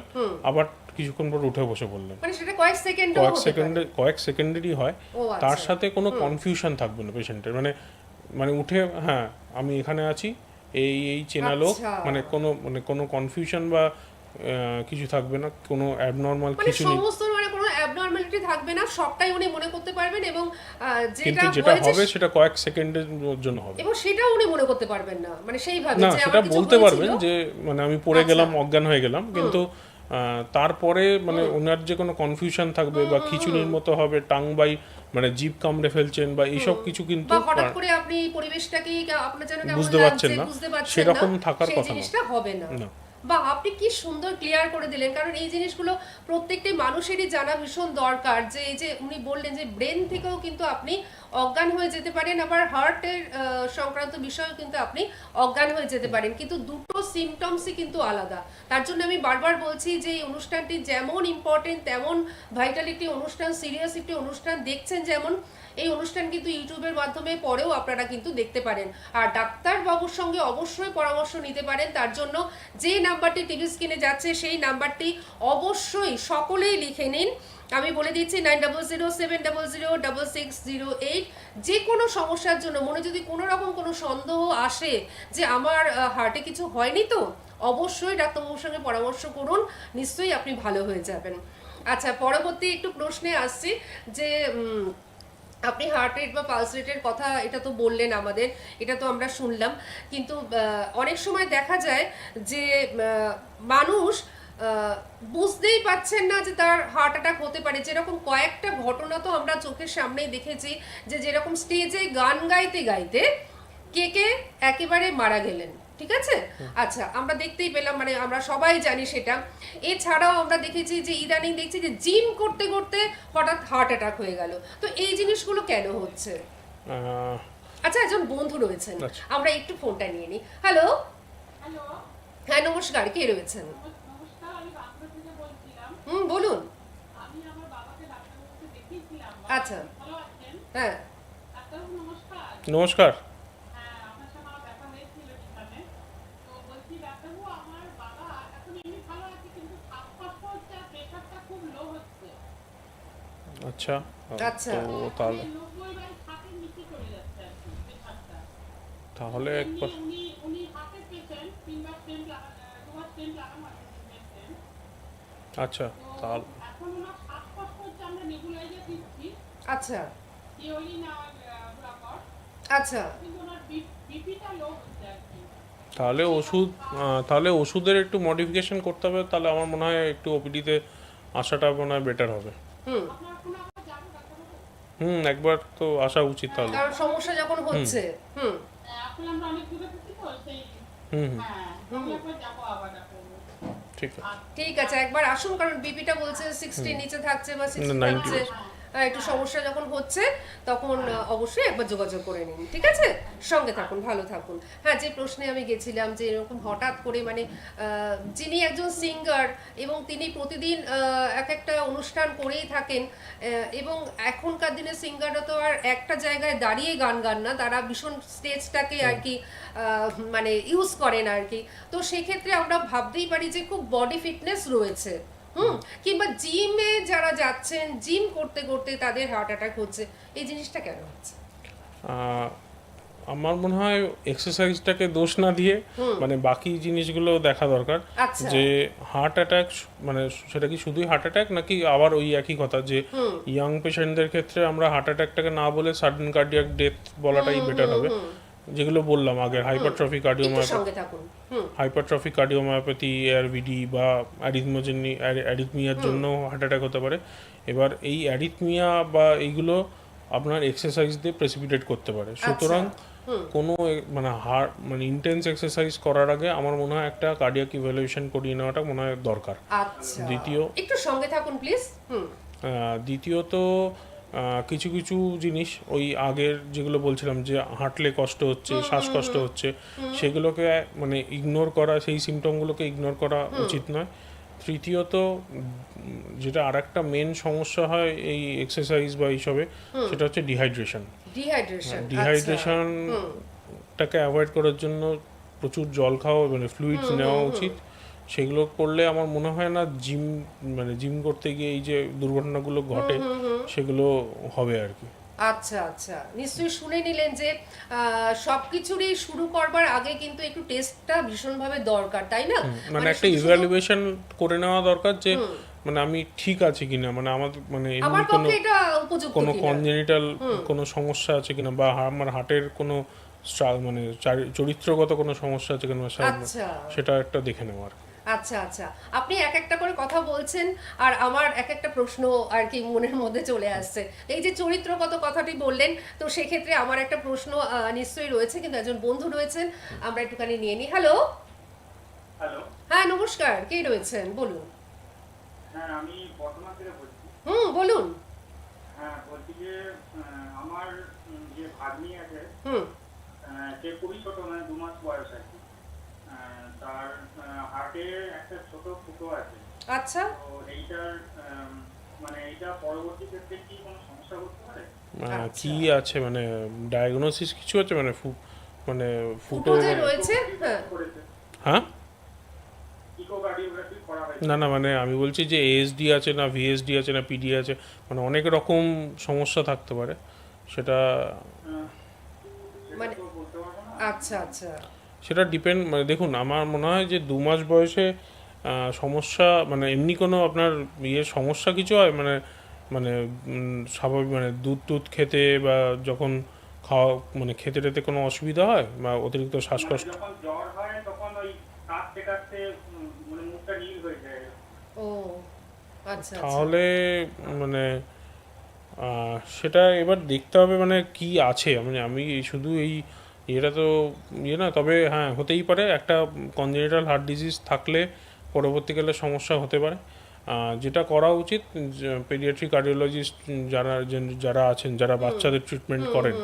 আবার কিছুক্ষণ পর উঠে বসে পড়লেন, মানে সেটা কয়েক সেকেন্ড কয়েক সেকেন্ডেরই হয়। ও আচ্ছা। তার সাথে কোনো কনফিউশন থাকবে না পেশেন্টের, মানে উঠে হ্যাঁ আমি এখানে আছি, এই চেনা লোক, আচ্ছা। মানে কোনো কনফিউশন বা কিছু থাকবে না, কোনো অ্যাবনর্মাল মানে কিছু নেই। সমস্ত মানে কোনো অ্যাবনরমালিটি ভাইটালিটি থাকবে না, সবটাই উনি মনে করতে পারবেন এবং কিন্তু যেটা যেটা হয়েছে হবে সেটা কয়েক সেকেন্ডের জন্য হবে। এবং সেটাও উনি মনে করতে পারবেন না, মানে সেইভাবে না যে সেটা আমার কিছু বলতে পারবেন হয়েছিল। যে মানে আমি পড়ে আচ্ছা। গেলাম, অজ্ঞান হয়ে গেলাম, কিন্তু তারপরে মানে ওনার যে কোনো কনফিউশন থাকবে বা খিচুড়ির মতো হবে, টাং বাই মানে জিভ কামড়ে ফেলছেন বা এইসব কিছু কিন্তু বা হঠাৎ করে আপনি পরিবেশটাকে আপনার যেন কেমন বুঝতে পারছেন লাগছে, না, বুঝতে পারছেন সেরকম না, থাকার সেই কথা না। জিনিসটা হবে না। না। বা আপনি কি সুন্দর ক্লিয়ার করে দিলেন, কারণ এই জিনিসগুলো প্রত্যেকটি মানুষেরই জানা ভীষণ দরকার, যে এই যে উনি বললেন যে ব্রেন থেকেও কিন্তু আপনি অজ্ঞান হয়ে যেতে পারেন, আবার হার্টের সংক্রান্ত বিষয়েও কিন্তু আপনি অজ্ঞান হয়ে যেতে পারেন, কিন্তু দুটো সিমটমসই কিন্তু আলাদা। তার জন্য আমি বারবার বলছি যে এই অনুষ্ঠানটি যেমন ইম্পর্টেন্ট তেমন ভাইটাল একটি অনুষ্ঠান, সিরিয়াস একটি অনুষ্ঠান, দেখছেন যেমন এই অনুষ্ঠান কিন্তু ইউটিউবের মাধ্যমে পরেও আপনারা কিন্তু দেখতে পারেন। আর ডাক্তারবাবুর সঙ্গে অবশ্যই পরামর্শ নিতে পারেন, তার জন্য যে নাম্বারটি টিভি স্ক্রিনে যাচ্ছে সেই নাম্বারটি অবশ্যই সকলেই লিখে নিন। আমি বলে দিচ্ছি 9007006608। যে কোনো সমস্যার জন্য মনে যদি কোনো রকম কোনো সন্দেহ আসে যে আমার হার্টে কিছু হয়নি, তো অবশ্যই ডাক্তারবাবুর সঙ্গে পরামর্শ করুন, নিশ্চয়ই আপনি ভালো হয়ে যাবেন। আচ্ছা, পরবর্তী একটু প্রশ্নে আসছি যে আপনি হার্ট রেট বা পালস রেটের কথা এটা তো বললেন আমাদের, এটা তো আমরা শুনলাম, কিন্তু অনেক সময় দেখা যায় যে মানুষ বুঝতেই পারছেন না যে তার হার্ট অ্যাটাক হতে পারে। যেরকম কয়েকটা ঘটনা তো আমরা চোখের সামনেই দেখেছি, যে যেরকম স্টেজে গান গাইতে গাইতে কে একেবারে মারা গেলেন, ঠিক আছে? আচ্ছা, আমরা দেখতেই পেলাম, মানে আমরা সবাই জানি সেটা। এছাড়াও আমরা দেখেছি যে ইদানিং দেখছি যে জিম করতে করতে হঠাৎ হার্ট অ্যাটাক হয়ে গেল। তো এই জিনিসগুলো কেন হচ্ছে? আচ্ছা, একজন বন্ধু রয়েছেন, আচ্ছা। আমরা একটু ফোনটা নিয়ে নিই। হ্যালো, হ্যালো, হ্যাঁ নমস্কার, কে রয়েছেন? নমস্কার, আমি বাঁকুড়া থেকে বলছিলাম। বলুন। আমি আমার বাবাকে ডাক্তারবাবুকে দেখিয়েছিলাম। আচ্ছা। ভালো আছেন? হ্যাঁ ডাক্তারবাবু নমস্কার। নমস্কার। হ্যাঁ, আপনার সাথে আমার দেখা হয়েছিল এখানে। তো বলছি ডাক্তারবাবু, আমার বাবা এখন এমনি ভালো আছে, কিন্তু শ্বাসকষ্ট হচ্ছে আর প্রেশারটা খুব লো হচ্ছে। আচ্ছা আচ্ছা। তো তাহলে 90/60 নিচে চলে যাচ্ছে আর কি প্রেশারটা। তাহলে একবার উনি হার্টের পেশেন্ট, 3বার স্টেন্ট দুবার স্টেন্ট লাগানো আছে পেশেন্ট। আচ্ছা তাহলে এখন ওনার শ্বাসকষ্ট হচ্ছে, আমরা নেবুলাইজার দিচ্ছি, আচ্ছা ইওলিন আর ব্লকার, আচ্ছা কিন্তু ওনার বিপিটা লো হচ্ছে আর কি। তাহলে ওষুধের একটু মডিফিকেশন করতে হবে, তাহলে আমার মনে হয় একটু ওপিডিতে আসাটা মনে হয় বেটার হবে। আপনার কোনো আবার যাবো ডাক্তারবাবু? একবার তো আসা উচিত তাহলে। কারণ সমস্যা যখন হচ্ছে। এখন আমরা অনেক দূরে থাকি তো সেই হ্যাঁ, আমি একবার যাবো আবার ডাক্তারবাবু। ঠিক আছে। ঠিক আছে, একবার আসুন, কারণ বিপিটা বলছে 60 নিচে থাকছে বা 60 90 থাকছে, একটু সমস্যা যখন হচ্ছে তখন অবশ্যই একবার যোগাযোগ করে নিন, ঠিক আছে? সঙ্গে থাকুন, ভালো থাকুন। হ্যাঁ, যে প্রশ্নে আমি গেছিলাম যে এরকম হঠাৎ করে মানে যিনি একজন সিঙ্গার এবং তিনি প্রতিদিন এক একটা অনুষ্ঠান করেই থাকেন, এবং এখনকার দিনে সিঙ্গাররা তো আর একটা জায়গায় দাঁড়িয়ে গান গান না, তারা ভীষণ স্টেজটাকে আর কি মানে ইউজ করেন আর কি। তো সেক্ষেত্রে আমরা ভাবতেই পারি যে খুব বডি ফিটনেস রয়েছে, কিংবা জিমে যারা যাচ্ছেন, জিম করতে করতে তাদের হার্ট অ্যাটাক হচ্ছে, এই জিনিসটা কেন হচ্ছে? আমার মনে হয় এক্সারসাইজটাকে দোষ না দিয়ে মানে বাকি জিনিসগুলো দেখা দরকার। আচ্ছা। যে হার্ট অ্যাটাক মানে সেটা কি শুধুই হার্ট অ্যাটাক, নাকি আবার ওই একই কথা যে ইয়াং পেশেন্টদের ক্ষেত্রে আমরা হার্ট অ্যাটাকটাকে না বলে সাডেন কার্ডিয়াক ডেথ বলাটাই বেটার হবে। যেগুলো বললাম আগে, হাইপারট্রফি একটু কার্ডিওমায়োপ্যাথি, সঙ্গে থাকুন। হাইপারট্রফি কার্ডিওমায়োপ্যাথি, এআরভিডি বা অ্যারিথমিয়ার জন্য হার্ট অ্যাটাক হতে পারে। এবার এই অ্যারিথমিয়া বা এইগুলো আপনার এক্সারসাইজ দিয়ে প্রেসিপিটেট করতে পারে। সুতরাং কোনো মানে মানে ইন্টেন্স এক্সারসাইজ করার আগে আমার মনে হয় একটা কার্ডিয়াক ইভ্যালুয়েশন করিয়ে নেওয়াটা মনে হয় দরকার। আচ্ছা, দ্বিতীয়, একটু সঙ্গে থাকুন প্লিজ। দ্বিতীয়ত কিছু কিছু জিনিস ওই আগের যেগুলো বলছিলাম যে হাঁটলে কষ্ট হচ্ছে, শ্বাসকষ্ট হচ্ছে, সেগুলোকে মানে ইগনোর করা, সেই সিমটমগুলোকে ইগনোর করা উচিত নয়। তৃতীয়ত যেটা আর একটা মেন সমস্যা হয় এই এক্সারসাইজ বা এইসবে, সেটা হচ্ছে ডিহাইড্রেশন। ডিহাইড্রেশনটাকে অ্যাভয়েড করার জন্য প্রচুর জল খাওয়া, মানে ফ্লুইডস নেওয়া উচিত। সেগুলো করলে আমার মনে হয় না জিম করতে গিয়ে এই যে দুর্ঘটনাগুলো ঘটে সেগুলো হবে আর কি। আচ্ছা আচ্ছা, নিশ্চয়ই শুনে নিলেন যে সবকিছুরই শুরু করবার আগে কিন্তু একটু টেস্টটা ভীষণভাবে দরকার, তাই না? মানে একটা শুধু শুধু ইভ্যালুয়েশন করে নেওয়া দরকার যে মানে আমি ঠিক আছি কিনা, মানে আমার মানে আমার এমনি কোনো পক্ষে এটা উপযুক্ত কোনো কিনা। কনজেনিটাল কোনো সমস্যা আছে কিনা, বা আমার হার্টের কোনো মানে চরিত্রগত কোনো সমস্যা আছে কিনা, আচ্ছা সেটা একটা দেখে নেওয়া আর কি। আচ্ছা আচ্ছা, আপনি এক একটা করে কথা বলছেন আর আমার এক একটা প্রশ্ন আর কি মনের মধ্যে চলে আসছে। এই যে চরিত্রগত কথাটি বললেন, তো সেক্ষেত্রে আমার একটা প্রশ্ন নিশ্চয়ই রয়েছে, কিন্তু একজন বন্ধু রয়েছেন, আমরা একটুখানি নিয়ে নিই। হ্যালো, হ্যালো, হ্যাঁ নমস্কার, কে রয়েছেন বলুন। হ্যাঁ আমি বর্ধমান থেকে বলছি। বলুন। হ্যাঁ বলছি যে আমার যে ভাগ্নি আছে, হুম সে খুবই ছোট, মানে 2 মাস বয়স আর কি। তার হার্টে একটা ছোট ফুটো আছে। আচ্ছা, তো এইটার মানে এইটা পরবর্তী ক্ষেত্রে কি কোনো সমস্যা করতে পারে? কি আছে মানে ডায়াগনোসিস কিছু আছে, মানে মানে ফুটো ফুটো যে রয়েছে, হ্যাঁ করেছে, হ্যাঁ ইকোকার্ডিওগ্রাফি করা হয়েছে। না না, মানে আমি বলছি যে এএসডি আছে না ভিএসডি আছে না পিডি আছে, মানে অনেক রকম সমস্যা থাকতে পারে সেটা। সেটা মানে তো বলতে পারবো না। আচ্ছা আচ্ছা, সেটা ডিপেন্ড, মানে দেখুন আমার মনে হয় যে 2 মাস বয়সে সমস্যা মানে এমনি কোনো আপনার সমস্যা কিছু হয় মানে মানে স্বাভাবিক মানে দুধ টুধ খেতে বা যখন খাওয়া মানে খেতে টেতে কোনো অসুবিধা হয় বা অতিরিক্ত মানে শ্বাসকষ্ট। যখন জ্বর হয় তখন ওই কাঁপতে কাঁপতে মানে মুখটা নীল হয়ে যায়। ও আচ্ছা আচ্ছা, তাহলে মানে সেটা এবার দেখতে হবে মানে কি আছে, মানে আমি শুধু এই এটা তো না, তবে হ্যাঁ হতেই পারে একটা কনজেনিটাল হার্ট ডিজিজ থাকলে পরবর্তীকালে সমস্যা হতে পারে। যেটা করা উচিত, পেডিয়াট্রিক কার্ডিওলজিস্ট যারা যারা আছেন, যারা বাচ্চাদের ট্রিটমেন্ট করেন,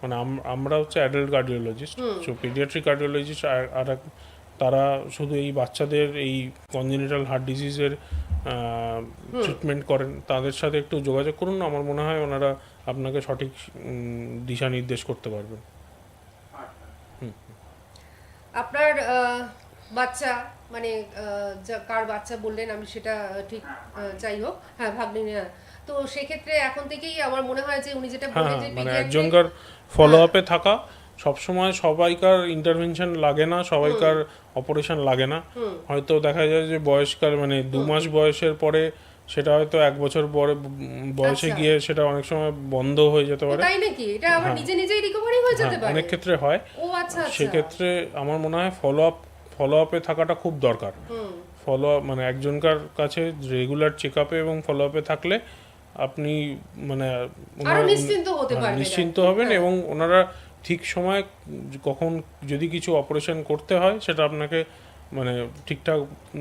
মানে আমরা হচ্ছে অ্যাডাল্ট কার্ডিওলজিস্ট, তো পেডিয়াট্রিক কার্ডিওলজিস্ট আর তারা শুধু এই বাচ্চাদের এই কনজেনিটাল হার্ট ডিজিজের ট্রিটমেন্ট করেন, তাদের সাথে একটু যোগাযোগ করুন, আমার মনে হয় ওনারা আপনাকে সঠিক দিশা নির্দেশ করতে পারবেন। আপনার বাচ্চা মানে কার বাচ্চা বললেন, আমি সেটা ঠিক যাই হোক, হ্যাঁ ভাগ্নি, তো সেক্ষেত্রে এখন থেকেই আমার মনে হয় যে উনি যেটা হ্যাঁ বললেন যে মানে pediatric- একজনকার ফলো আপে থাকা, সবসময় সবাইকার ইন্টারভেনশন লাগে না, সবাইকার অপারেশন লাগে না, হয়তো দেখা যায় যে বয়স্কার মানে 2 মাস বয়সের পরে সেটা হয়তো 1 বছর পরে বয়সে আচ্ছা। গিয়ে সেটা অনেক সময় বন্ধ হয়ে যেতে ও, পারে। তাই নাকি? এটা আবার হ্যাঁ। নিজে নিজেই রিকভারি হয়ে যেতে হ্যাঁ, পারে? অনেক ক্ষেত্রে হয়। ও আচ্ছা আচ্ছা, সেক্ষেত্রে আমার মনে হয় ফলো আপে থাকাটা খুব দরকার। মানে একজনকার কাছে রেগুলার চেক আপে এবং ফলো আপে থাকলে আপনি মানে আরো নিশ্চিন্ত হতে পারবেন নিশ্চিন্ত আর কি। হবেন, হ্যাঁ। এবং ওনারা ঠিক সময় কখন যদি কিছু অপারেশন করতে হয় সেটা আপনাকে মানে ঠিকঠাক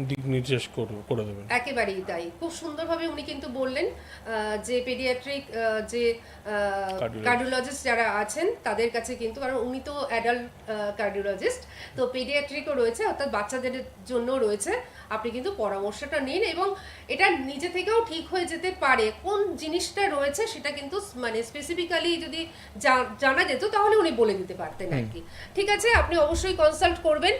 দিক নির্দেশ করে দেবেন। একেবারেই তাই, খুব সুন্দরভাবে উনি কিন্তু বললেন যে পেডিয়াট্রিক যে কার্ডিওলজিস্ট যারা আছেন তাদের কাছে কিন্তু, কারণ উনি তো অ্যাডাল্ট কার্ডিওলজিস্ট, তো পেডিয়াট্রিকও রয়েছে, অর্থাৎ বাচ্চাদের জন্য রয়েছে। আপনি কিন্তু পরামর্শটা নিন, এবং এটা নিজে থেকেও ঠিক হয়ে যেতে পারে। কোন জিনিসটা রয়েছে সেটা কিন্তু মানে স্পেসিফিক্যালি যদি জানা যেত তাহলে উনি বলে দিতে পারতেন আর কি। ঠিক আছে, আপনি অবশ্যই কনসাল্ট করবেন।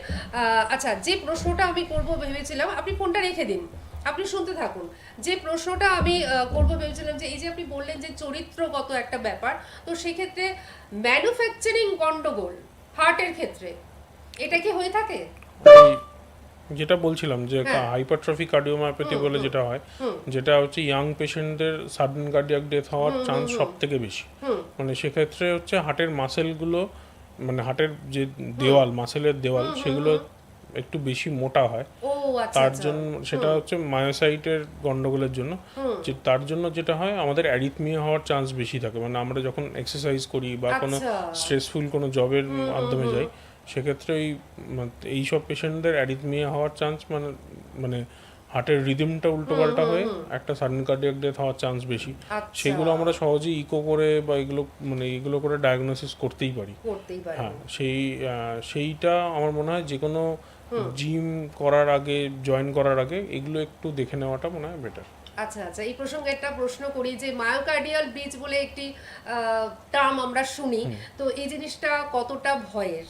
আচ্ছা, যে প্রশ্নটা আমি করব ভেবেছিলাম, আপনি ফোনটা রেখে দিন, আপনি শুনতে থাকুন। যে প্রশ্নটা আমি করব ভেবেছিলাম যে এই যে আপনি বললেন যে চরিত্রগত একটা ব্যাপার, তো সেক্ষেত্রে ম্যানুফ্যাকচারিং গন্ডগোল হার্টের ক্ষেত্রে এটা কি হয়ে থাকে? যেটা বলছিলাম যে হ্যাঁ। হাইপারট্রফি কার্ডিওমায়োপ্যাথি বলে যেটা হয়, যেটা হচ্ছে ইয়াং পেশেন্টদের সাডেন কার্ডিয়াক ডেথ হওয়ার চান্স সব থেকে বেশি। মানে সেক্ষেত্রে হচ্ছে হার্টের মাসেলগুলো, মানে হার্টের যে দেওয়াল, মাসেলের দেওয়াল, সেগুলো একটু বেশি মোটা হয়। ও আচ্ছা তার আচ্ছা, জন্য সেটা হচ্ছে মায়োসাইটের গন্ডগোলের জন্য, যে তার জন্য যেটা হয় আমাদের অ্যারিথমিয়া হওয়ার চান্স বেশি থাকে। মানে আমরা যখন এক্সারসাইজ করি বা কোনো আচ্ছা। স্ট্রেসফুল কোনো জবের মাধ্যমে যাই, সেক্ষেত্রে এইসব পেশেন্টদের অ্যারিথমিয়া হওয়ার চান্স মানে হার্টের রিদমটা উল্টোপাল্টা হয়ে একটা সাডেন কার্ডিয়াক ডেথ হওয়ার চান্স বেশি। আচ্ছা। সেগুলো আমরা সহজেই ইকো করে বা এগুলো করে ডায়াগনোসিস করতেই পারি। হ্যাঁ, সেইটা আমার মনে হয় যে কোনো জিম করার আগে, জয়েন করার আগে এগুলো একটু দেখে নেওয়াটা মনে হয় বেটার। আচ্ছা আচ্ছা, এই প্রসঙ্গে একটা প্রশ্ন করি যে মায়োকার্ডিয়াল ব্রিজ বলে একটি টার্ম আমরা শুনি, তো এই জিনিসটা কতটা ভয়ের?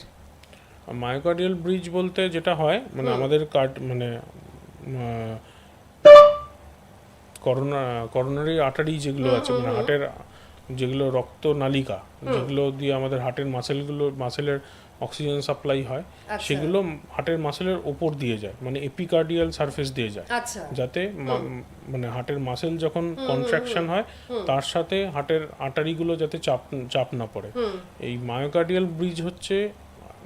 মায়োকার্ডিয়াল ব্রিজ বলতে যেটা হয় মানে আমাদের মানে করোনারি আর্টারি যেগুলো আছে, মানে যেগুলো রক্তনালিকা, যেগুলো দিয়ে আমাদের হার্টের মাসেলের অক্সিজেন সাপ্লাই হয়, আচ্ছা। সেগুলো হার্টের মাসেলের ওপর দিয়ে যায়, মানে এপিকার্ডিয়াল সারফেস দিয়ে যায়, আচ্ছা যাতে মানে হার্টের মাসেল যখন কন্ট্রাকশন হয় তার সাথে হার্টের আর্টারিগুলো যাতে চাপ না পড়ে। এই মায়োকার্ডিয়াল ব্রিজ হচ্ছে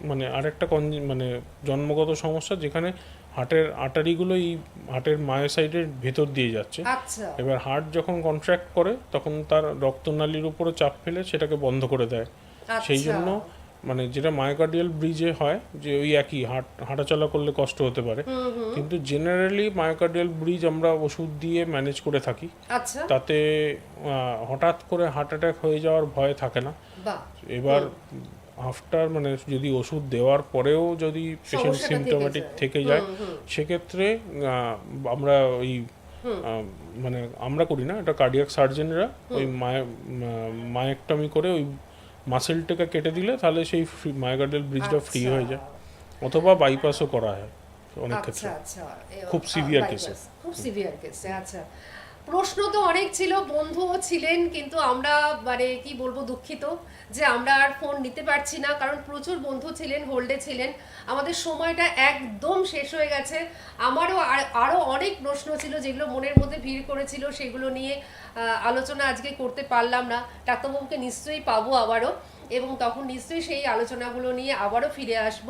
মানে আরেকটা মানে জন্মগত সমস্যা, যেখানে হার্টের আর্টারিগুলো এই হার্টের মায়োসাইটের ভেতর দিয়ে যাচ্ছে। আচ্ছা এবার হার্ট যখন কন্ট্রাক্ট করে তখন তার রক্তনালীর উপরে চাপ ফেলে সেটাকে বন্ধ করে দেয়। সেই জন্য মানে যেটা মায়োকার্ডিয়াল ব্রিজে হয়, যে ওই একই হাঁটাচলা করলে কষ্ট হতে পারে, কিন্তু জেনারেলি মায়োকার্ডিয়াল ব্রিজ আমরা ওষুধ দিয়ে ম্যানেজ করে থাকি। আচ্ছা তাতে হঠাৎ করে হার্ট অ্যাটাক হয়ে যাওয়ার ভয় থাকে না। বাহ এবার আফটার মানে যদি ওষুধ দেওয়ার পরেও যদি পেশেন্ট সমস্যাটা সিমটোম্যাটিক থেকে যায়, সেক্ষেত্রে আমরা ওই মানে আমরা করি না, এটা কার্ডিয়াক সার্জনরা ওই মায়োক্টমি করে ওই মাসেলটাকে কেটে দিলে তাহলে সেই মায়োকার্ডিয়াল ব্রিজটা ফ্রি হয়ে যায়, অথবা বাইপাসও করা হয় অনেক ক্ষেত্রে, আচ্ছা খুব সিভিয়ার কেসে। খুব সিভিয়ার কেসে। আচ্ছা, প্রশ্ন তো অনেক ছিল, বন্ধুও ছিলেন, কিন্তু আমরা মানে কি বলবো, দুঃখিত যে আমরা আর ফোন নিতে পারছি না, কারণ প্রচুর বন্ধু ছিলেন, হোল্ডে ছিলেন। আমাদের সময়টা একদম শেষ হয়ে গেছে। আমারও আরও অনেক প্রশ্ন ছিল যেগুলো মনের মধ্যে ভিড় করেছিল, সেগুলো নিয়ে আলোচনা আজকে করতে পারলাম না। ডাক্তারবাবুকে নিশ্চয়ই পাবো আবারও, এবং তখন নিশ্চয়ই সেই আলোচনাগুলো নিয়ে আবারও ফিরে আসব।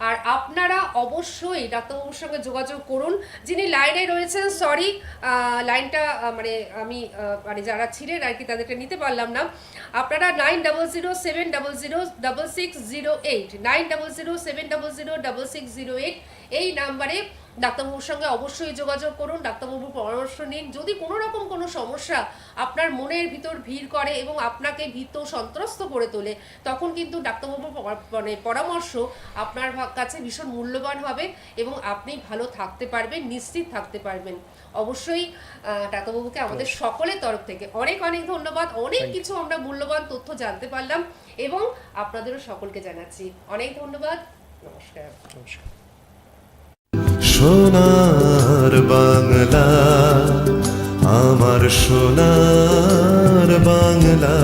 আর আপনারা অবশ্যই ডাক্তারবাবুর সঙ্গে যোগাযোগ করুন। যিনি লাইনে রয়েছেন, সরি লাইনটা মানে আমি মানে যারা ছিলেন আর কি তাদেরকে নিতে পারলাম না। আপনারা 9007006608 9007006608 এই নাম্বারে ডাক্তারবাবুর সঙ্গে অবশ্যই যোগাযোগ করুন, ডাক্তারবাবুর পরামর্শ নিন। যদি কোনো রকম কোনো সমস্যা আপনার মনের ভিতর ভিড় করে এবং আপনাকে ভীত সন্ত্রস্ত করে তোলে, তখন কিন্তু ডাক্তারবাবুর মানে পরামর্শ আপনার কাছে ভীষণ মূল্যবান হবে এবং আপনি ভালো থাকতে পারবেন, নিশ্চিত থাকতে পারবেন। অবশ্যই ডাক্তারবাবুকে আমাদের সকলের তরফ থেকে অনেক অনেক ধন্যবাদ। অনেক কিছু আমরা মূল্যবান তথ্য জানতে পারলাম এবং আপনাদেরও সকলকে জানাচ্ছি অনেক ধন্যবাদ। নমস্কার। সোনার বাংলা, আমার সোনার বাংলা।